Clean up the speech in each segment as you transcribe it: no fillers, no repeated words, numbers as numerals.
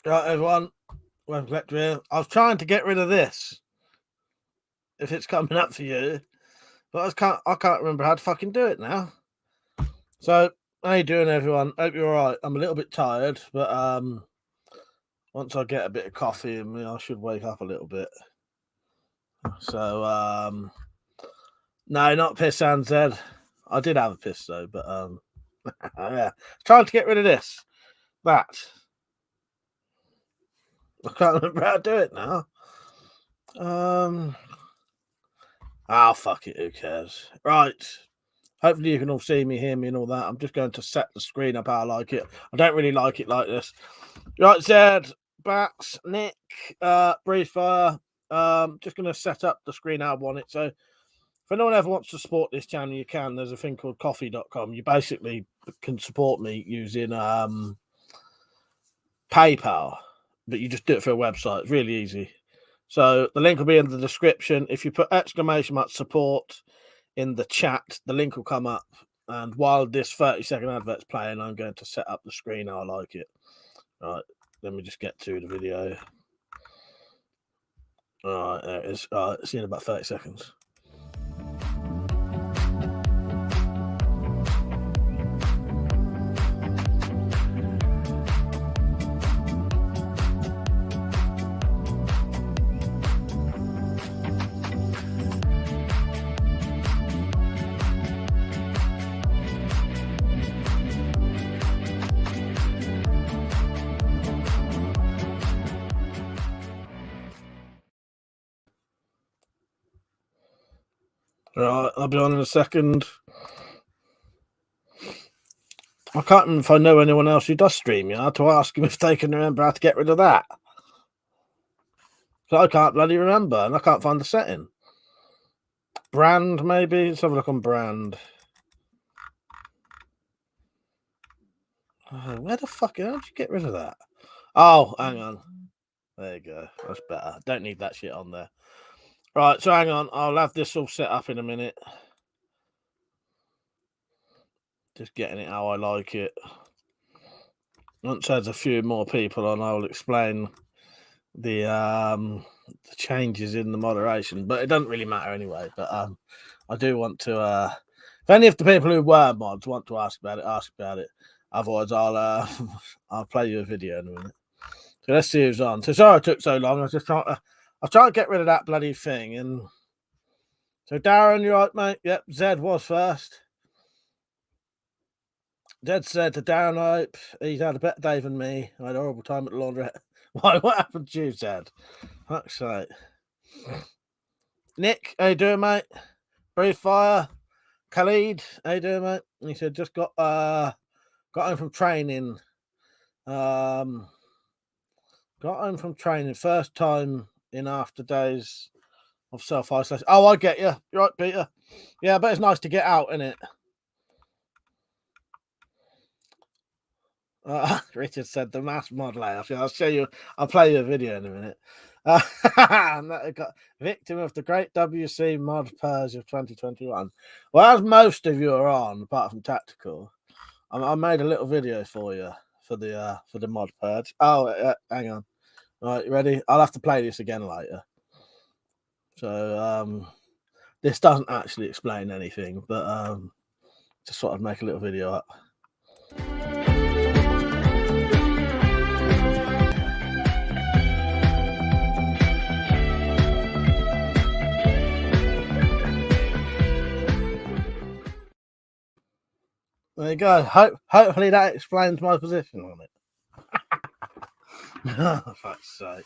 Right, everyone. WeaponCollector here. I was trying to get rid of this. If it's coming up for you. But I can't remember how to fucking do it now. So, how you doing, everyone? Hope you're alright. I'm a little bit tired, but once I get a bit of coffee in me, I should wake up a little bit. So, no, not piss and Zed. I did have a piss though, but yeah. Trying to get rid of this. That. I can't remember how to do it now. Oh, fuck it, who cares? Right. Hopefully you can all see me, hear me and all that. I'm just going to set the screen up how I like it. I don't really like it like this. Right, Zed, Bats, Nick, Breathe Fire. Just going to set up the screen how I want it. So if anyone ever wants to support this channel, you can. There's a thing called coffee.com. You basically can support me using PayPal, but you just do it for a website. It's really easy. So the link will be in the description. If you put !support in the chat, the link will come up. And while this 30-second advert's playing, I'm going to set up the screen how I like it. All right, let me just get to the video. All right, there it is. All right, see you in about 30 seconds. Right, I'll be on in a second. I can't remember if I know anyone else who does stream. You know, to ask them if they can remember how to get rid of that. So I can't bloody remember, and I can't find the setting. Brand, maybe? Let's have a look on brand. Where the fuck? How did you get rid of that? Oh, hang on. There you go. That's better. Don't need that shit on there. Right, so hang on. I'll have this all set up in a minute. Just getting it how I like it. Once there's a few more people on, I'll explain the changes in the moderation. But it doesn't really matter anyway. But I do want to... if any of the people who were mods want to ask about it. Otherwise, I'll play you a video in a minute. So let's see who's on. So sorry it took so long. I was trying to get rid of that bloody thing. And so Darren, you right, mate? Yep, Zed was first. Zed said to Darren, I hope he's had a better day than me. I had a horrible time at the laundrette. Why? What happened to you, Zed? Fuck's sake. Nick, how you doing, mate? Breathe Fire. Khalid, how you doing, mate? And he said just got home from training. Got home from training. First time in after days of self-isolation. Oh, I get you. You're right, Peter. Yeah, but it's nice to get out, isn't it? Richard said the mass mod layout. I'll show you. I'll play you a video in a minute. And that got victim of the great WC mod purge of 2021. Well, as most of you are on, apart from tactical, I made a little video for you for the mod purge. Oh, hang on. All right, you ready? I'll have to play this again later. So this doesn't actually explain anything, but just thought I'd make a little video up. There you go. Hopefully that explains my position on it. Oh, fuck's sake.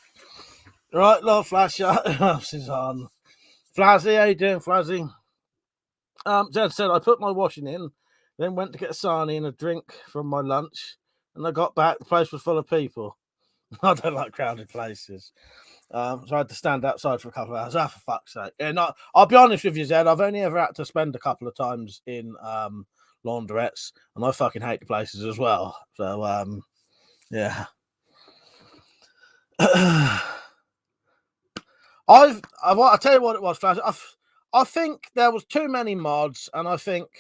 Right, Lord Flasher. This is on. Flazzy, how you doing, Flazzy? Jed said, I put my washing in, then went to get a sarnie and a drink from my lunch, and I got back, the place was full of people. I don't like crowded places. So I had to stand outside for a couple of hours. Ah, for fuck's sake. Yeah, no, I'll be honest with you, Zed, I've only ever had to spend a couple of times in laundrettes, and I fucking hate the places as well. So, yeah. I'll tell you what it was, Flash. I think there was too many mods, and I think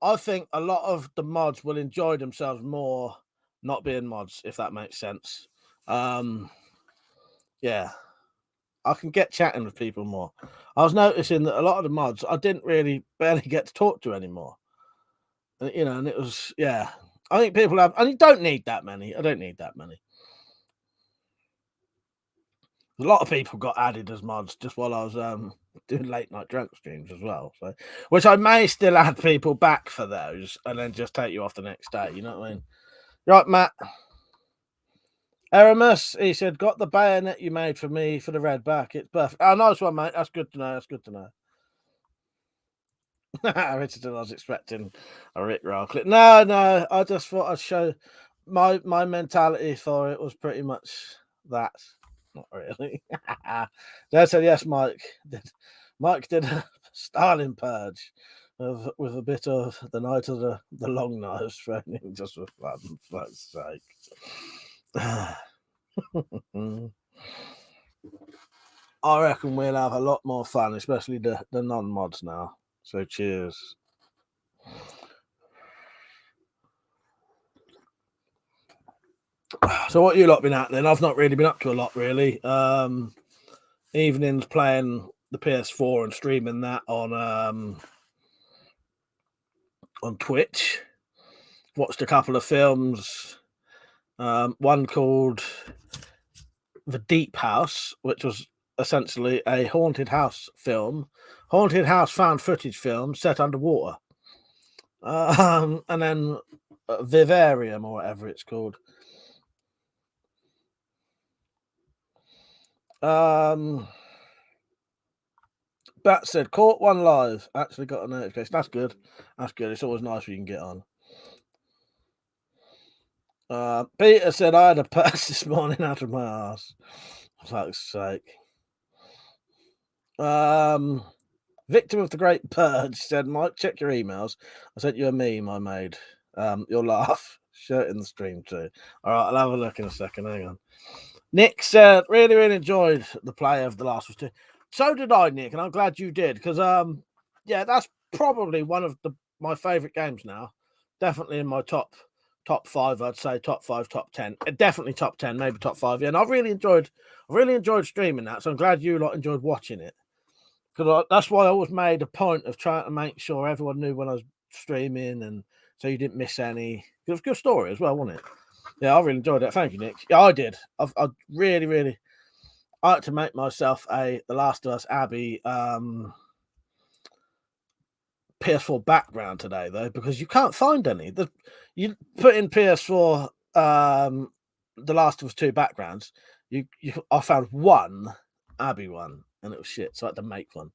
a lot of the mods will enjoy themselves more not being mods, if that makes sense. Yeah, I can get chatting with people more. I was noticing that a lot of the mods I didn't really barely get to talk to anymore. You know, and it was yeah. I think people have, and you don't need that many. I don't need that many. A lot of people got added as mods just while I was doing late night drunk streams as well. So, which I may still add people back for those, and then just take you off the next day. You know what I mean? Right, Matt. Aramis, he said, got the bayonet you made for me for the red back. It's perfect. Oh, nice one, mate. That's good to know. That's good to know. Richardson, I was expecting a Rick Roll clip. No, I just thought I'd show my mentality for it was pretty much that. Not really. They said yes, Mike. Mike did a Stalin purge with a bit of the night of the long knives thrown in just for fun, for fuck's sake. I reckon we'll have a lot more fun, especially the non-mods now. So cheers. So what you lot been at then? I've not really been up to a lot really. Evenings playing the PS4 and streaming that on Twitch. Watched a couple of films. One called The Deep House, which was essentially a haunted house film, haunted house found footage film set underwater. And then Vivarium or whatever it's called. Bat said, caught one live. Actually got a notification. That's good. That's good. It's always nice when you can get on. Peter said, I had a purse this morning out of my ass. For fuck's sake. Victim of the Great Purge said, Mike, check your emails. I sent you a meme I made. You'll laugh. Share it in the stream too. All right, I'll have a look in a second. Hang on. Nick said, really, really enjoyed the play of The Last of Us 2. So did I, Nick, and I'm glad you did, because yeah, that's probably one of my favourite games now. Definitely in my top 5, I'd say top 5, top 10. Definitely top 10, maybe top 5. Yeah, and I've really enjoyed streaming that, so I'm glad you lot enjoyed watching it. Because that's why I always made a point of trying to make sure everyone knew when I was streaming, and so you didn't miss any. It was a good story as well, wasn't it? Yeah, I really enjoyed it. Thank you, Nick. Yeah, I did. I really, really. I had to make myself a The Last of Us Abby PS4 background today, though, because you can't find any. You put in PS4 The Last of Us 2 backgrounds. I found one Abby one, and it was shit. So I had to make one.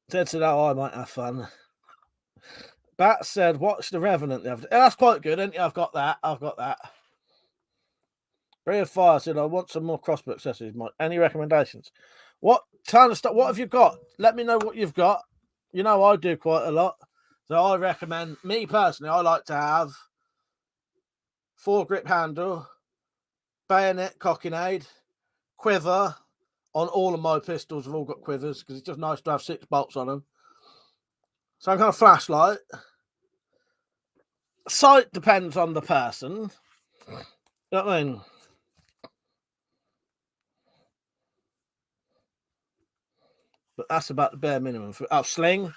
Ted said, "Oh, I might have fun." Bat said, "Watch The Revenant the other day." That's quite good, isn't it? I've got that. Bray of Fire said, "I want some more crossbow accessories, Mike. Any recommendations?" What kind of stuff? What have you got? Let me know what you've got. You know, I do quite a lot. So I recommend, me personally, I like to have 4-grip handle, bayonet, cockinade, quiver. On all of my pistols have all got quivers because it's just nice to have 6 bolts on them. Some kind of flashlight. Sight depends on the person. You know what I mean? But that's about the bare minimum. Sling.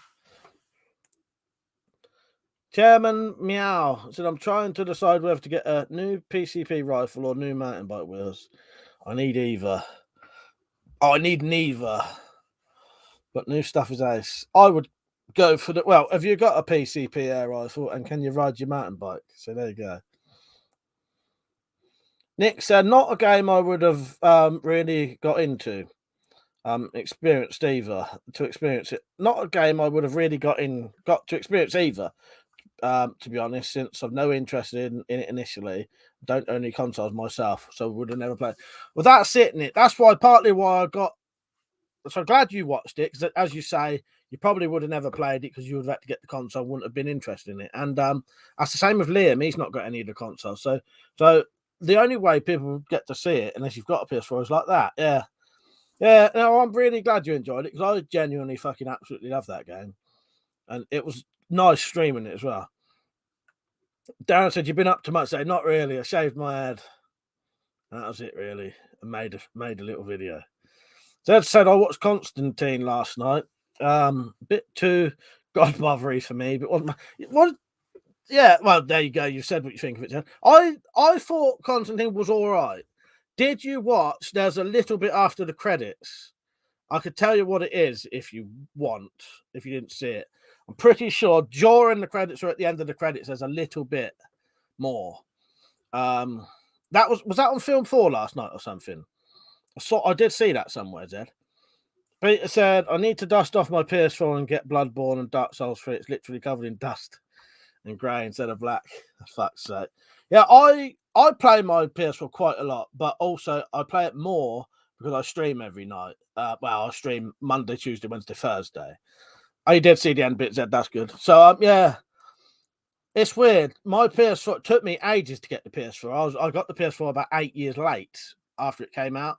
Chairman Meow said, I'm trying to decide whether to get a new PCP rifle or new mountain bike wheels. I need either. I need neither. But new stuff is ace. I would go for the. Well, have you got a PCP air rifle and can you ride your mountain bike? So there you go. Nick said, not a game I would have really got into. Experienced either to experience it. Not a game I would have really got to experience either. To be honest, since I've no interest in it initially, don't own any consoles myself, so would have never played. Well, that's it, Nick. That's partly why I got. So I'm glad you watched it, because as you say, you probably would have never played it because you would have had to get the console, wouldn't have been interested in it. And that's the same with Liam. He's not got any of the consoles, so the only way people get to see it, unless you've got a PS4, is like that. Yeah. No, I'm really glad you enjoyed it, because I genuinely fucking absolutely love that game, and it was nice streaming it as well. Darren said, "You've been up to much today." Not really. I shaved my head. That was it, really. I made a little video. Zed said, "I watched Constantine last night. Bit too godmothery for me, but what? Yeah, well, there you go. You said what you think of it, Jen. I thought Constantine was all right. Did you watch? There's a little bit after the credits. I could tell you what it is if you want, if you didn't see it. I'm pretty sure during the credits or at the end of the credits, there's a little bit more. That was that on Film 4 last night or something? I did see that somewhere, Zed. Peter said, "I need to dust off my PS4 and get Bloodborne and Dark Souls 3. It's literally covered in dust and grey instead of black." Fuck's sake. Yeah, I play my PS4 quite a lot, but also I play it more because I stream every night. Well, I stream Monday, Tuesday, Wednesday, Thursday. I did see the end bit, Zed. That's good. So yeah, it's weird. My PS4 took me ages to get the PS4. I got the PS4 about 8 years late after it came out.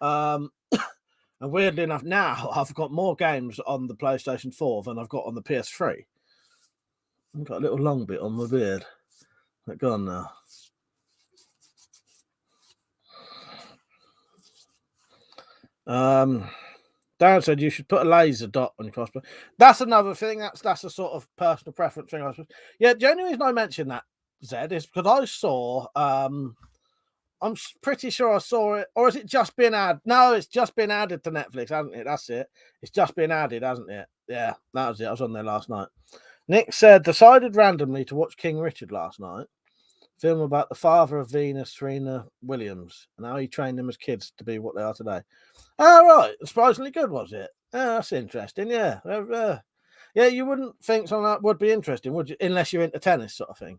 And weirdly enough, now I've got more games on the PlayStation 4 than I've got on the PS3. I've got a little long bit on my beard. Let go on now. Darren said you should put a laser dot on your crossbow. That's another thing. That's a sort of personal preference thing. I suppose. Yeah, the only reason I mentioned that, Zed, is because I saw. I'm pretty sure I saw it, or is it just been added? No, it's just been added to Netflix, hasn't it? That's it. It's just been added, hasn't it? Yeah, that was it. I was on there last night. Nick said, "Decided randomly to watch King Richard last night. Film about the father of Venus, Serena Williams, and how he trained them as kids to be what they are today." Oh, right. Surprisingly good, was it? Oh, that's interesting. Yeah. Yeah, you wouldn't think something like that would be interesting, would you? Unless you're into tennis, sort of thing.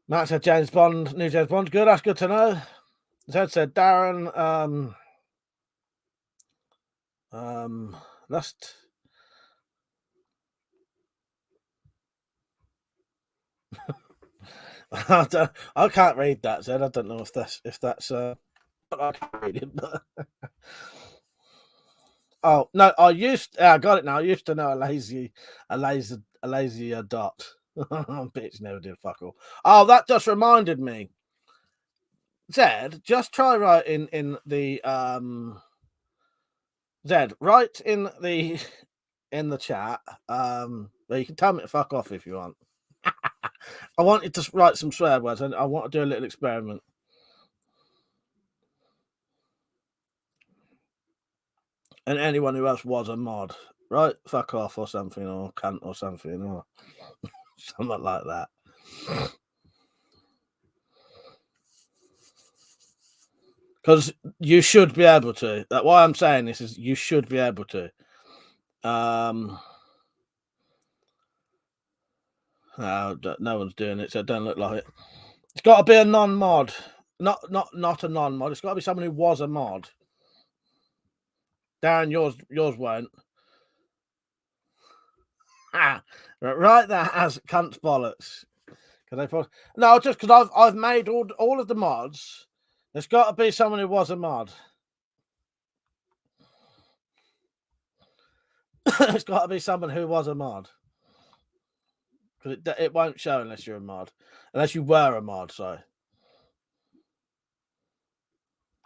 Matt said James Bond, new James Bond. Good. That's good to know. Zed said Darren. That's. I can't read that, Zed. I don't know if that's. I can't read it, but. Oh no! I got it now. I used to know a lazy dot. Bitch never did fuck all. Oh, that just reminded me. Zed, just try writing in the Zed, write in the chat. Well, you can tell me to fuck off if you want. I want you to write some swear words, and I want to do a little experiment. And anyone who else was a mod, right? Fuck off or something, or cunt or something, or something like that. Because you should be able to. That's why I'm saying this is you should be able to. No one's doing it, so it don't look like it. It's got to be a non-mod, not a non-mod. It's got to be someone who was a mod. Darren, yours won't. Write that as cunt bollocks. No, just because I've made all of the mods. There's got to be someone who was a mod. It's got to be someone who was a mod. Because it won't show unless you're a mod. Unless you were a mod, sorry.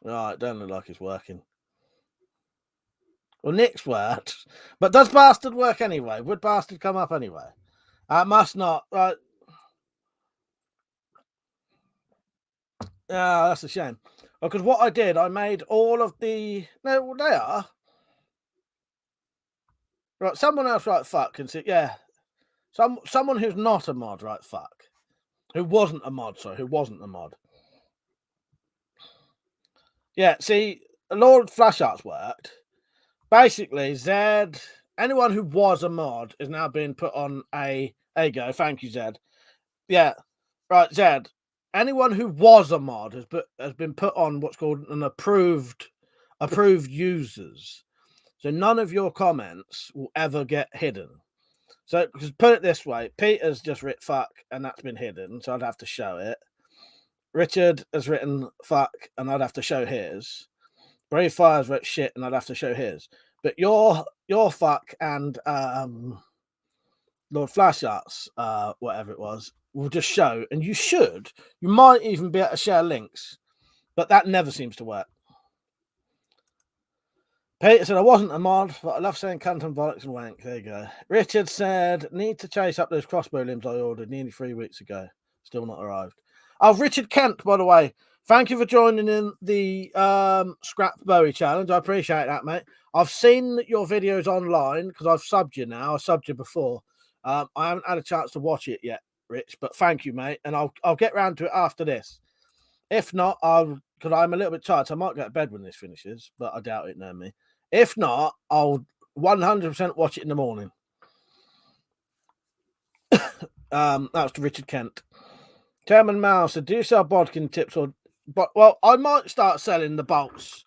Right, don't look like it's working. Well, Nick's worked. But does Bastard work anyway? Would Bastard come up anyway? Must not. Right. That's a shame. Because what I did, I made all of the... No, they are. Right, someone else, right, fuck, can see... Yeah. Someone who's not a mod, right, fuck. Who wasn't a mod, sorry, who wasn't a mod. Yeah, see, Lord Flash Arts worked. Basically, Zed, anyone who was a mod is now being put on a... There you go, thank you, Zed. Yeah, right, Zed. Anyone who was a mod has been put on what's called an approved users. So none of your comments will ever get hidden. So because put it this way, Peter's just written fuck and that's been hidden, so I'd have to show it. Richard has written fuck and I'd have to show his. Brave Fire's wrote shit and I'd have to show his. But your fuck and Lord Flashart's, whatever it was, will just show, and you might even be able to share links, but that never seems to work. Peter said, I wasn't a mod, but I love saying cunt and bollocks and wank. There you go. Richard said, need to chase up those crossbow limbs I ordered nearly 3 weeks ago. Still not arrived. Oh, Richard Kent, by the way, thank you for joining in the Scrap Bowie Challenge. I appreciate that, mate. I've seen your videos online because I've subbed you now. I subbed you before. I haven't had a chance to watch it yet, Rich, but thank you, mate. And I'll get round to it after this. If not, because I'm a little bit tired, so I might go to bed when this finishes, but I doubt it, know me. If not, I'll 100% watch it in the morning. That was to Richard Kent. Chairman Mao said, do you sell bodkin tips or... But well, I might start selling the bolts.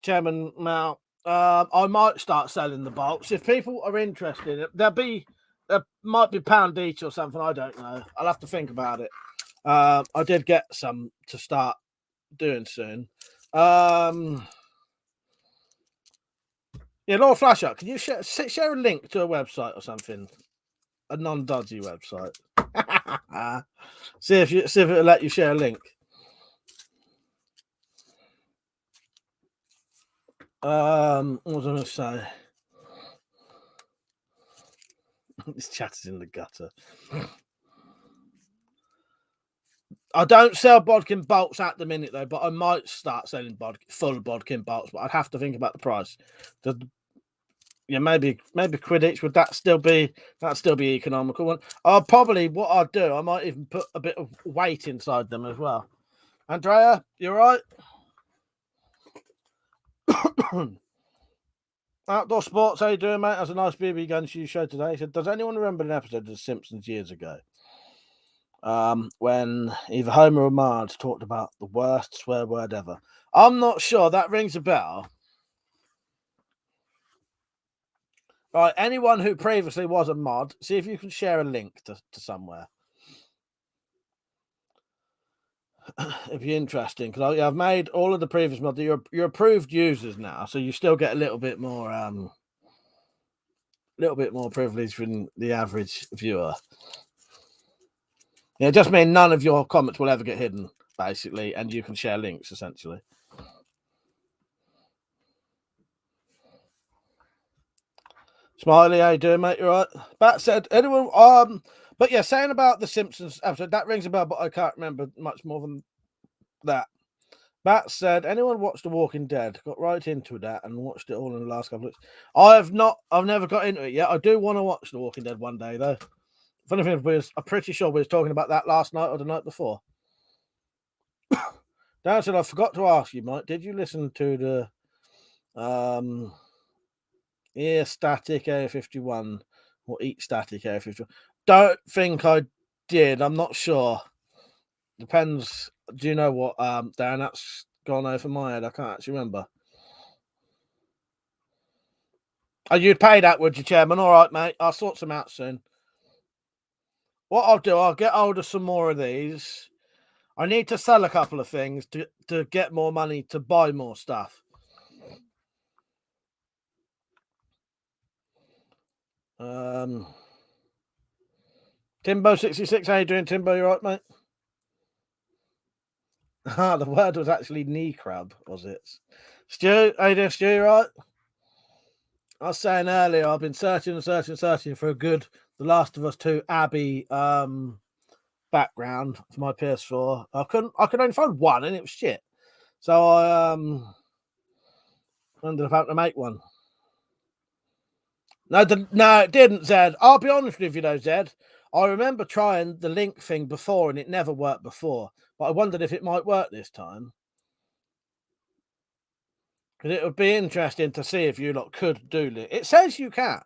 Chairman Mao, I might start selling the bolts. If people are interested, there might be pound each or something, I don't know. I'll have to think about it. I did get some to start doing soon. Yeah, Lord Flashart, can you share a link to a website or something? A non-dodgy website. see if it'll let you share a link. What was I going to say? This chat is in the gutter. I don't sell bodkin bolts at the minute though, but I might start selling full bodkin bolts, but I'd have to think about the price. Yeah, maybe quid each. Would that still be economical? Probably what I'd do, I might even put a bit of weight inside them as well. Andrea, you all right? Outdoor Sports, how you doing, mate? That's a nice BB gun you showed today. He said, does anyone remember an episode of The Simpsons years ago? When either Homer or Marge talked about the worst swear word ever. I'm not sure. That rings a bell. Right, anyone who previously was a mod, see if you can share a link to somewhere. It'd be interesting because I've made all of the previous mods. You're approved users now, so you still get a little bit more privilege than the average viewer. Yeah, it just means none of your comments will ever get hidden, basically, and you can share links essentially. Smiley, how you doing, mate? You right? Bat said, anyone? But yeah, saying about the Simpsons episode, that rings a bell, but I can't remember much more than that. Bat said, anyone watched The Walking Dead? Got right into that and watched it all in the last couple of weeks. I've never got into it yet. I do want to watch The Walking Dead one day, though. Funny thing is, I'm pretty sure we was talking about that last night or the night before. Dan said, I forgot to ask you, Mike, did you listen to the Ear Static Area 51 or Eat Static Area 51? Don't think I did. I'm not sure. Depends. Do you know what, Dan? That's gone over my head. I can't actually remember. Oh, you'd pay that, would you, Chairman? All right, mate. I'll sort some out soon. What I'll do, I'll get hold of some more of these. I need to sell a couple of things to get more money to buy more stuff. Timbo66, how you doing, Timbo? You right, mate? The word was actually knee crab, was it? Stu, how you doing, Stu? You right? I was saying earlier, I've been searching for a good The Last of Us 2 Abby background for my PS4. I could only find one, and it was shit. So I ended up having to make one. No, it didn't, Zed. I'll be honest with you, though, Zed. I remember trying the link thing before, and it never worked before. But I wondered if it might work this time. Because it would be interesting to see if you lot could do it. It says you can,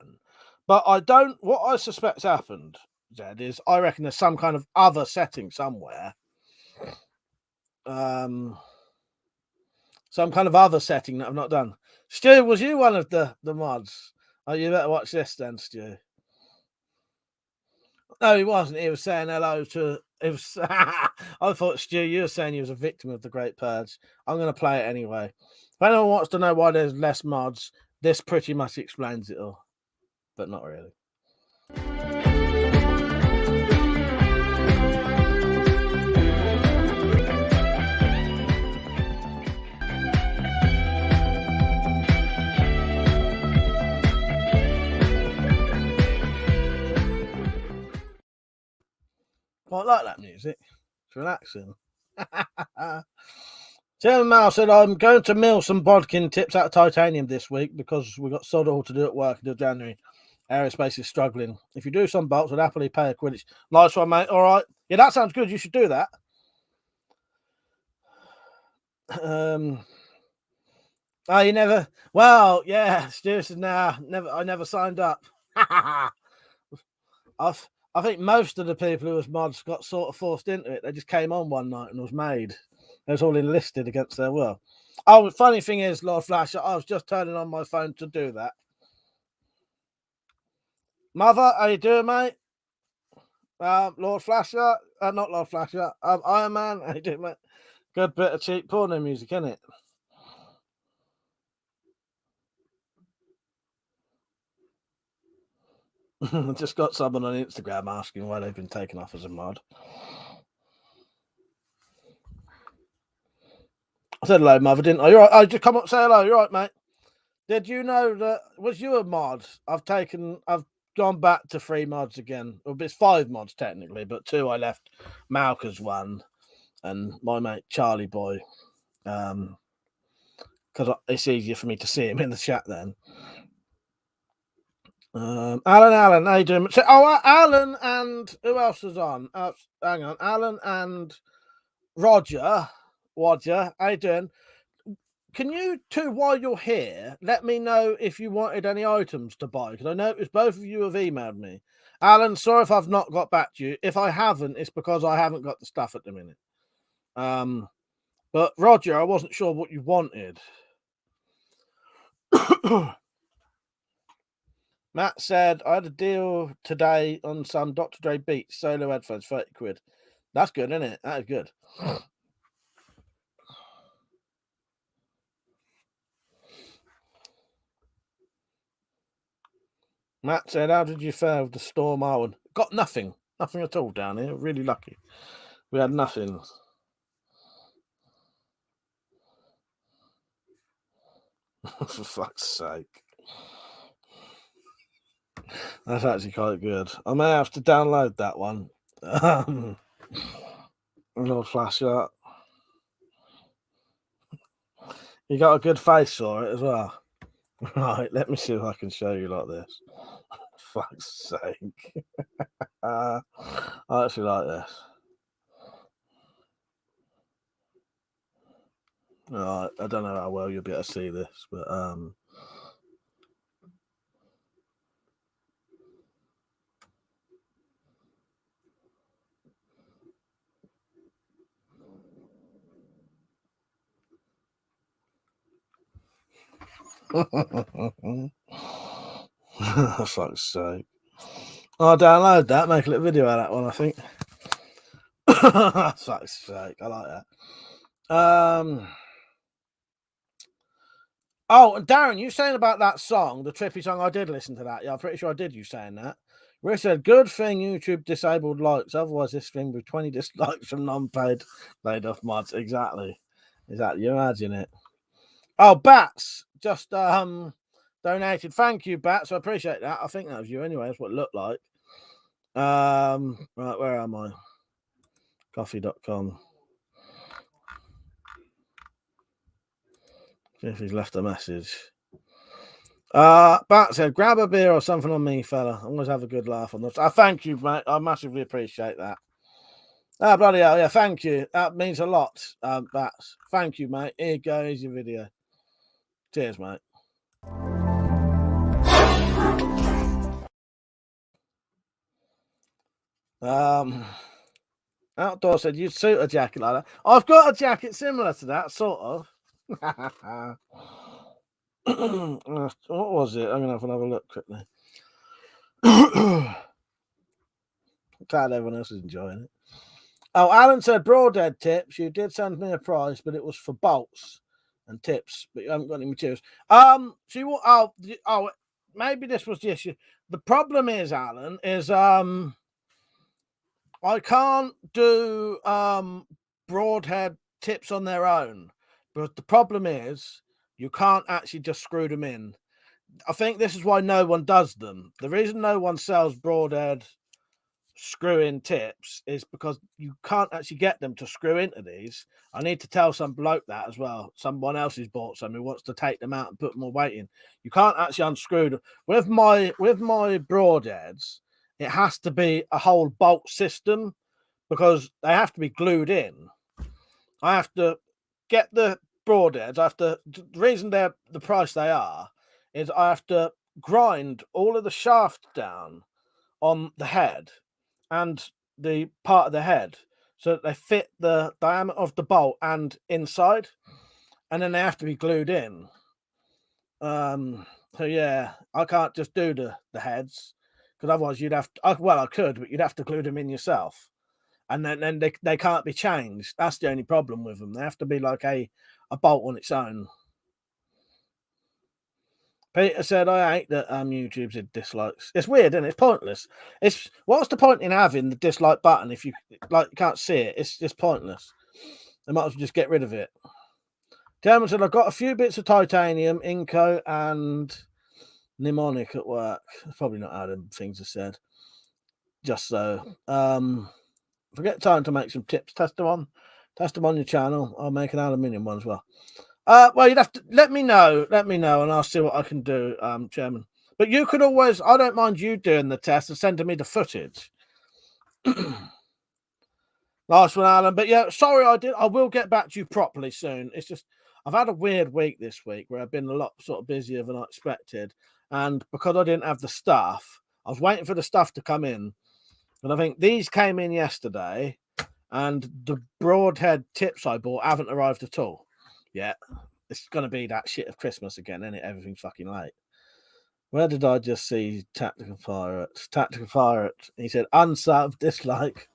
but I don't. What I suspect's happened, Zed, is I reckon there's some kind of other setting somewhere. Some kind of other setting that I've not done. Stu, was you one of the mods? Oh, you better watch this then, Stu. No, he wasn't. He was saying hello to. It was. I thought, Stu, you were saying he was a victim of the Great Purge. I'm going to play it anyway. If anyone wants to know why there's less mods, this pretty much explains it all, but not really. I like that music. It's relaxing. Tim Mao said, I'm going to mill some bodkin tips out of titanium this week because we've got sod all to do at work until January. Aerospace is struggling. If you do some bolts, I'd happily pay a Quidditch. Nice one, mate. All right. Yeah, that sounds good. You should do that. Oh, you never. Well, yeah, Stu said, nah, never. I never signed up. I think most of the people who was mods got sort of forced into it. They just came on one night and was made. They was all enlisted against their will. Oh, the funny thing is, Lord Flasher, I was just turning on my phone to do that. Mother, how you doing, mate? Lord Flasher, not Lord Flasher, Iron Man, how you doing, mate? Good bit of cheap porno music, isn't it? Just got someone on Instagram asking why they've been taken off as a mod. I said hello, Mother, didn't I? You're right. I just come up and say hello. You're right, mate. Did you know that? Was you a mod? I've gone back to 3 mods again. Well, it's 5 mods technically, but 2 I left Malka's one and my mate Charlie Boy. Because it's easier for me to see him in the chat then. Alan, how you doing? So, Alan and who else is on? Hang on, Alan and Roger, how you doing? Can you two, while you're here, let me know if you wanted any items to buy? Because I noticed both of you have emailed me. Alan, sorry if I've not got back to you. If I haven't, it's because I haven't got the stuff at the minute. But Roger, I wasn't sure what you wanted. Matt said, I had a deal today on some Dr. Dre Beats solo headphones, 30 quid. That's good, isn't it? That is good. Matt said, how did you fare with the storm, Arwen? Got nothing. Nothing at all down here. Really lucky. We had nothing. For fuck's sake. That's actually quite good. I may have to download that one. Lord Flash up. You got a good face for it as well. Right, let me see if I can show you like this. Fuck's sake. I actually like this. Right, I don't know how well you'll be able to see this, but fuck's sake. I'll download that, make a little video out of that one, I think. Fuck's sake, I like that. Oh, and Darren, you saying about that song, the trippy song, I did listen to that. Yeah, I'm pretty sure I did, you saying that. Rick said, good thing YouTube disabled likes, otherwise this thing with 20 dislikes from non-paid laid off mods. Exactly. You imagine it. Oh, Bats just donated. Thank you, Bats. I appreciate that. I think that was you anyway. That's what it looked like. Right, where am I? Coffee.com. See if he's left a message. Bat said, grab a beer or something on me, fella. I'm going to have a good laugh on this. Thank you, mate. I massively appreciate that. Bloody hell, yeah, thank you. That means a lot, Bats. Thank you, mate. Here you go. Here's your video. Cheers, mate. Outdoor said, you'd suit a jacket like that. I've got a jacket similar to that, sort of. What was it? I'm going to have another look quickly. Glad everyone else is enjoying it. Oh, Alan said, broadhead tips. You did send me a price, but it was for bolts and tips, but you haven't got any materials. Maybe this was the issue. The problem is, Alan, is I can't do broadhead tips on their own, but the problem is you can't actually just screw them in. I think this is why no one does them. The reason no one sells broadhead screw-in tips is because you can't actually get them to screw into these. I need to tell some bloke that as well. Someone else who's bought some who wants to take them out and put more weight in. You can't actually unscrew them. With my broadheads, it has to be a whole bolt system because they have to be glued in. I have to get the broadheads. The reason they're the price they are is I have to grind all of the shaft down on the head and the part of the head so that they fit the diameter of the bolt and inside, and then they have to be glued in. So yeah, I can't just do the heads because otherwise you'd have to, well, I could, but you'd have to glue them in yourself, and then they can't be changed. That's the only problem with them. They have to be like a bolt on its own. Peter said, I hate that YouTube's in dislikes. It's weird, isn't it? It's pointless. It's what's the point in having the dislike button if you can't see it? It's just pointless. They might as well just get rid of it. German said, I've got a few bits of titanium, Inco, and mnemonic at work. That's probably not how them things are said. Just so. Forget time to make some tips. Test them on your channel. I'll make an aluminium one as well. Well, you'd have to let me know, and I'll see what I can do, Chairman. But you could always, I don't mind you doing the test and sending me the footage. Nice one, Alan. But yeah, sorry, I will get back to you properly soon. It's just, I've had a weird week this week where I've been a lot sort of busier than I expected. And because I didn't have the stuff, I was waiting for the stuff to come in. And I think these came in yesterday, and the broadhead tips I bought haven't arrived at all. Yeah, it's going to be that shit of Christmas again, isn't it? Everything's fucking late. Where did I just see Tactical Pirate? Tactical Pirate. He said, unsub, dislike,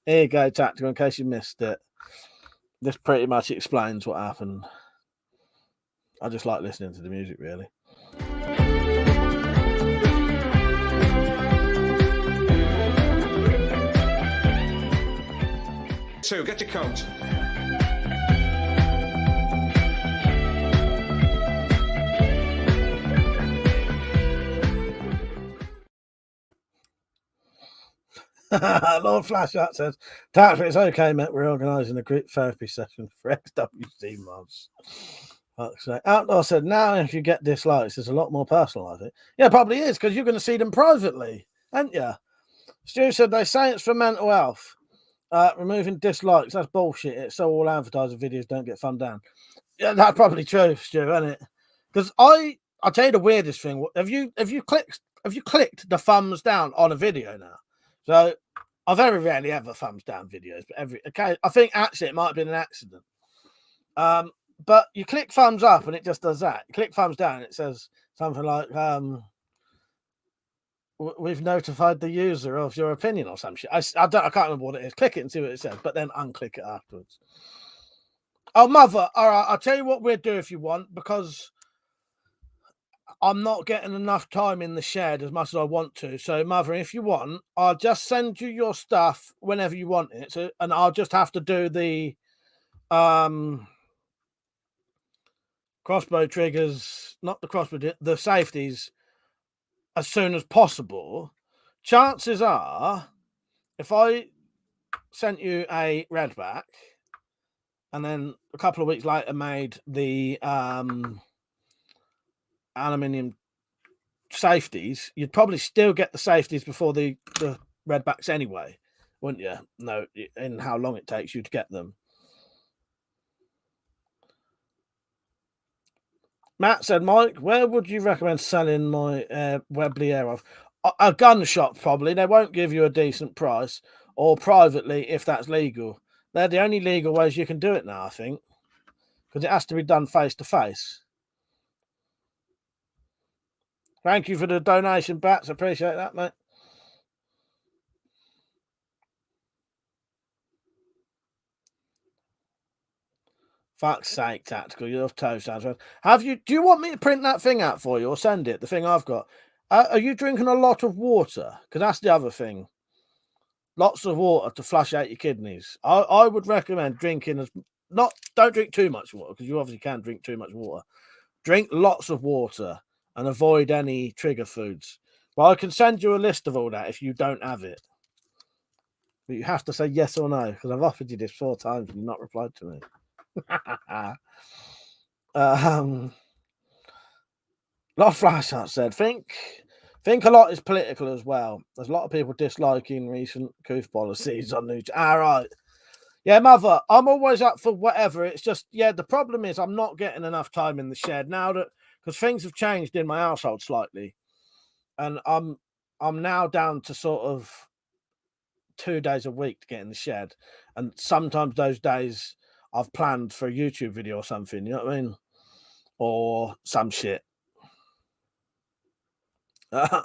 Here you go, Tactical, in case you missed it. This pretty much explains what happened. I just like listening to the music, really. So, get your coat. Lord Flashart says, Tactical, it's okay, mate. We're organising a group therapy session for XWC mods. Outlaw said, now if you get dislikes, it's a lot more personal, I think. Yeah, probably is, because you're going to see them privately, aren't you? Stu said, they say it's for mental health. Removing dislikes, that's bullshit. It's so all advertising videos don't get thumbed down. Yeah, that's probably true, Stu, isn't it? Because I'll tell you the weirdest thing. Have you clicked the thumbs down on a video now? So I very rarely ever thumbs down videos, but I think actually it might have been an accident. But you click thumbs up and it just does that. You click thumbs down and it says something like we've notified the user of your opinion or some shit. I can't remember what it is. Click it and see what it says, but then unclick it afterwards. Oh, mother! All right, I'll tell you what we'll do if you want, because I'm not getting enough time in the shed as much as I want to. So, mother, if you want, I'll just send you your stuff whenever you want it. So, and I'll just have to do the crossbow triggers, not the crossbow, the safeties, as soon as possible. Chances are, if I sent you a redback and then a couple of weeks later made the aluminium safeties, you'd probably still get the safeties before the redbacks anyway, wouldn't you? No, in how long it takes you to get them. Matt said, Mike, where would you recommend selling my Webley Air Rifle? A gun shop, probably. They won't give you a decent price, or privately if that's legal. They're the only legal ways you can do it now, I think, because it has to be done face to face. Thank you for the donation, Bats. Appreciate that, mate. Fuck's sake, Tactical. You're toast, Answer. Do you want me to print that thing out for you or send it? The thing I've got. Are you drinking a lot of water? Because that's the other thing. Lots of water to flush out your kidneys. I would recommend drinking don't drink too much water, because you obviously can't drink too much water. Drink lots of water and avoid any trigger foods. Well, I can send you a list of all that if you don't have it. But you have to say yes or no, because I've offered you this 4 times and you've not replied to me. A lot of flashouts said, think a lot is political as well. There's a lot of people disliking recent coof policies on news. Right. Yeah, mother, I'm always up for whatever. It's just, yeah, the problem is I'm not getting enough time in the shed now that, because things have changed in my household slightly. And I'm now down to sort of 2 days a week to get in the shed. And sometimes those days I've planned for a YouTube video or something, you know what I mean? Or some shit.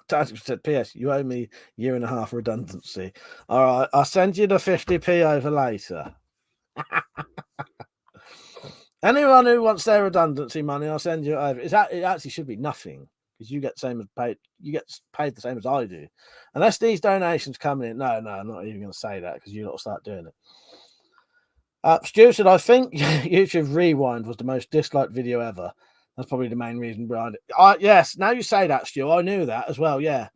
Tati said, P.S. You owe me 1.5 years redundancy. All right, I'll send you the 50p over later. Anyone who wants their redundancy money, I'll send you it over. It actually should be nothing because you get the same as paid. You get paid the same as I do, unless these donations come in. No, I'm not even going to say that because you got to start doing it. Stu said, I think YouTube Rewind was the most disliked video ever. That's probably the main reason behind it. Yes, now you say that, Stu, I knew that as well, yeah.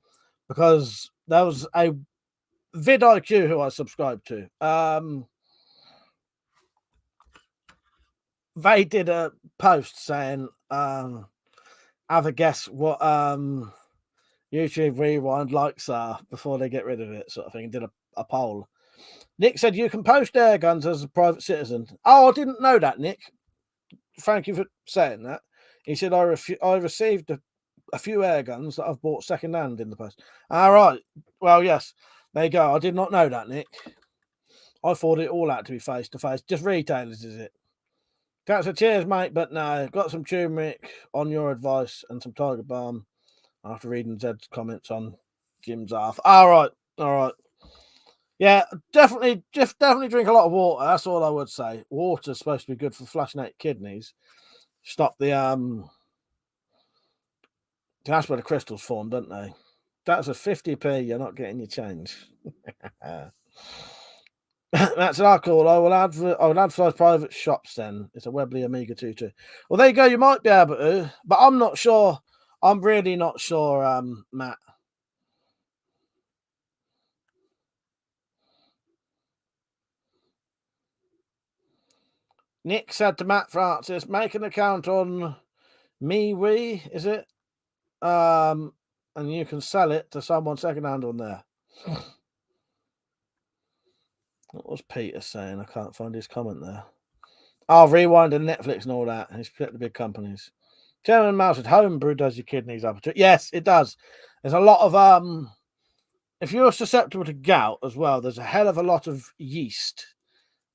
Because there was a vidIQ who I subscribed to. They did a post saying, have a guess what YouTube Rewind likes are before they get rid of it, sort of thing, and did a poll. Nick said, you can post air guns as a private citizen. Oh, I didn't know that, Nick. Thank you for saying that. He said, I received a few air guns that I've bought secondhand in the post. All right. Well, yes. There you go. I did not know that, Nick. I thought it all had to be face to face. Just retailers, is it? Cat said, cheers, mate, but no. Got some turmeric on your advice and some Tiger Balm after reading Zed's comments on Jim's half. All right. Yeah, definitely drink a lot of water. That's all I would say. Water's supposed to be good for flushing out kidneys. Stop the that's where the crystals form, don't they? That's a 50p. You're not getting your change. That's an call. I will advertise private shops then. It's a Webley Amiga 22. Well, there you go. You might be able to, but I'm not sure. I'm really not sure, Matt. Nick said to Matt Francis, make an account on MeWe, is it? And you can sell it to someone secondhand on there. What was Peter saying? I can't find his comment there. Oh, Rewind and Netflix and all that. He's picked the big companies. Chairman Mouse said, homebrew does your kidneys up. Yes, it does. There's a lot of if you're susceptible to gout as well, there's a hell of a lot of yeast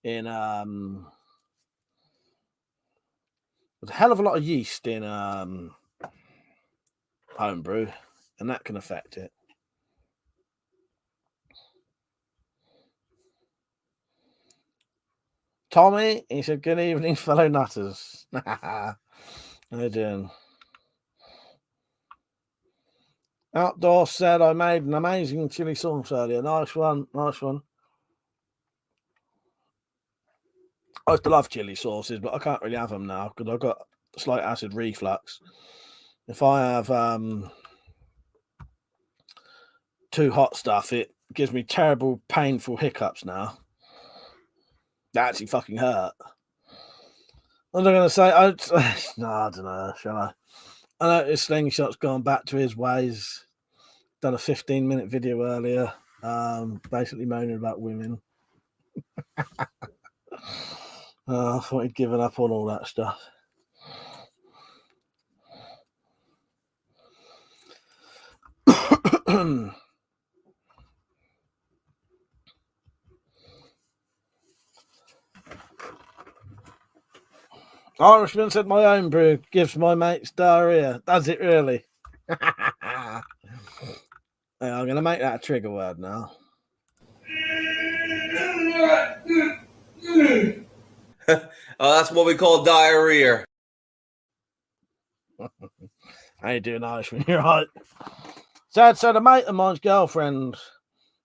in there's a hell of a lot of yeast in homebrew, and that can affect it. Tommy, he said, good evening, fellow nutters. How you doing? Outdoor said, I made an amazing chili sauce earlier. Nice one. I used to love chili sauces, but I can't really have them now because I've got slight acid reflux. If I have too hot stuff, it gives me terrible, painful hiccups now. That actually fucking hurt. What was I going to say? No, I don't know. Shall I? I noticed Slingshot's gone back to his ways. Done a 15-minute video earlier, basically moaning about women. I thought he'd given up on all that stuff. Irishman said my own brew gives my mates diarrhea. Does it really? I'm going to make that a trigger word now. That's what we call diarrhea. How you doing, Irishman? You're right. So the mate of mine's girlfriend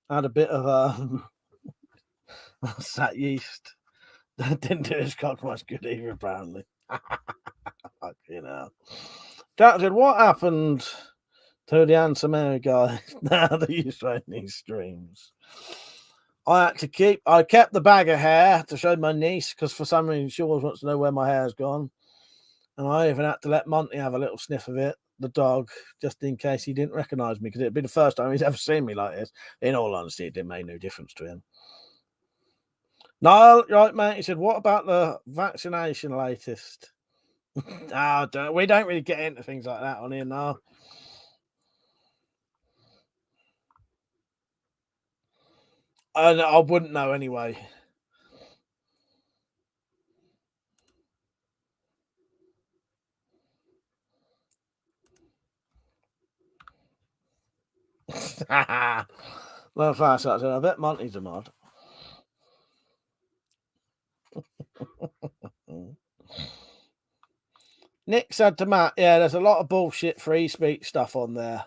had a bit of sat yeast. Didn't do his cock much good either, apparently. You know. Jack said, what happened To the answer, Mary guy. Now that you train these streams. I kept the bag of hair to show my niece because for some reason she always wants to know where my hair's gone. And I even had to let Monty have a little sniff of it, the dog, just in case he didn't recognise me because it'd be the first time he's ever seen me like this. In all honesty, it didn't make no difference to him. No, right, mate. He said, what about the vaccination latest? Oh, we don't really get into things like that on here now. I wouldn't know anyway. Well, fast I bet Monty's a mod. Nick said to Matt, yeah, there's a lot of bullshit free speech stuff on there.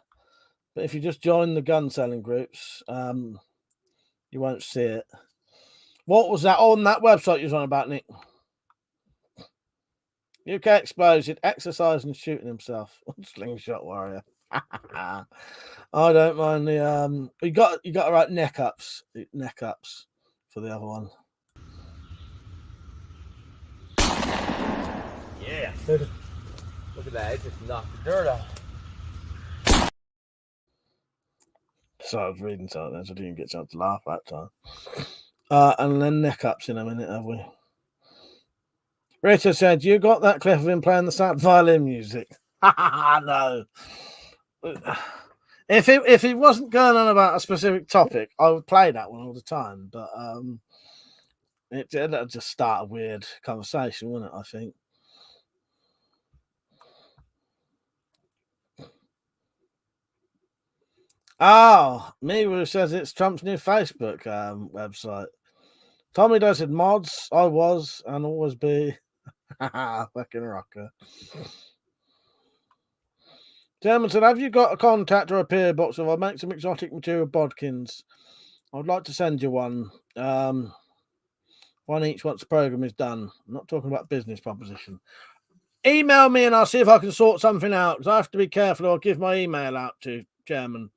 But if you just join the gun selling groups, you won't see it. What was that on that website you was on about, Nick? UK exploded, exercising and shooting himself. Slingshot warrior. I don't mind the you got to write neck ups for the other one. Yeah. Look at that. It just knocked the dirt out. So I was reading something, so I didn't get a chance to laugh that time. And then neck ups in a minute, have we? Richard said, you got that clip of him playing the sad violin music? No. If it wasn't going on about a specific topic, I would play that one all the time. But it'd just start a weird conversation, wouldn't it? I think. Oh, Miru says it's Trump's new Facebook website. Tommy does it mods. I was and always be. Fucking rocker. German said, have you got a contact or a PO box if I make some exotic material bodkins? I'd like to send you one. One each once the program is done. I'm not talking about business proposition. Email me and I'll see if I can sort something out. Because I have to be careful or I'll give my email out to Chairman.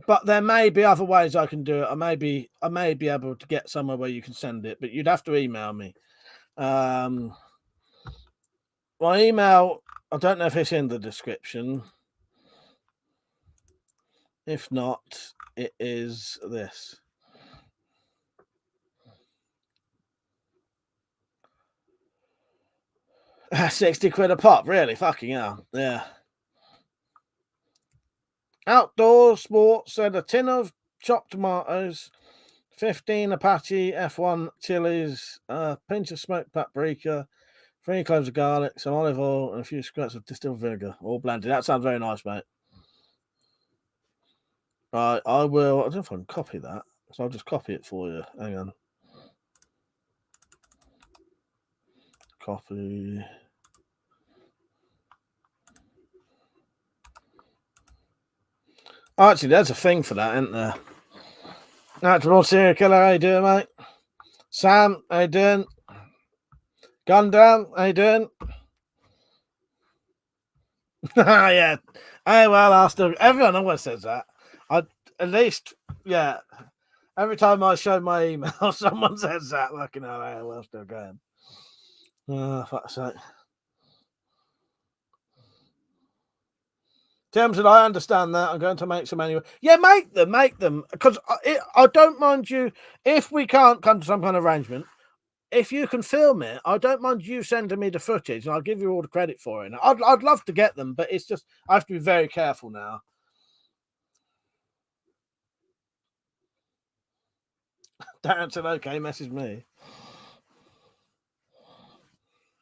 But there may be other ways I can do it. I may be able to get somewhere where you can send it, but you'd have to email me. My email, I don't know if it's in the description. If not, it is this. 60 quid a pop, really? Fucking hell. Yeah. Outdoor Sports said a tin of chopped tomatoes, 15 Apache F1 chilies, a pinch of smoked paprika, 3 cloves of garlic, some olive oil, and a few squirts of distilled vinegar, all blended. That sounds very nice, mate. Right, I will. I don't know if I can copy that, so I'll just copy it for you. Hang on. Copy. Oh, actually, there's a thing for that, isn't there? Natural serial killer, how you doing, mate? Sam, how you doing? Gundam, how you doing? Yeah. Hey, well, everyone always says that. At least, yeah. Every time I show my email, someone says that. Fucking hell, hey, well, still going. Fuck's sake. Tim said, I understand that. I'm going to make some anyway. Yeah, make them. Because I don't mind you, if we can't come to some kind of arrangement, if you can film it, I don't mind you sending me the footage and I'll give you all the credit for it. I'd love to get them, but it's just, I have to be very careful now. Darren said, okay, message me.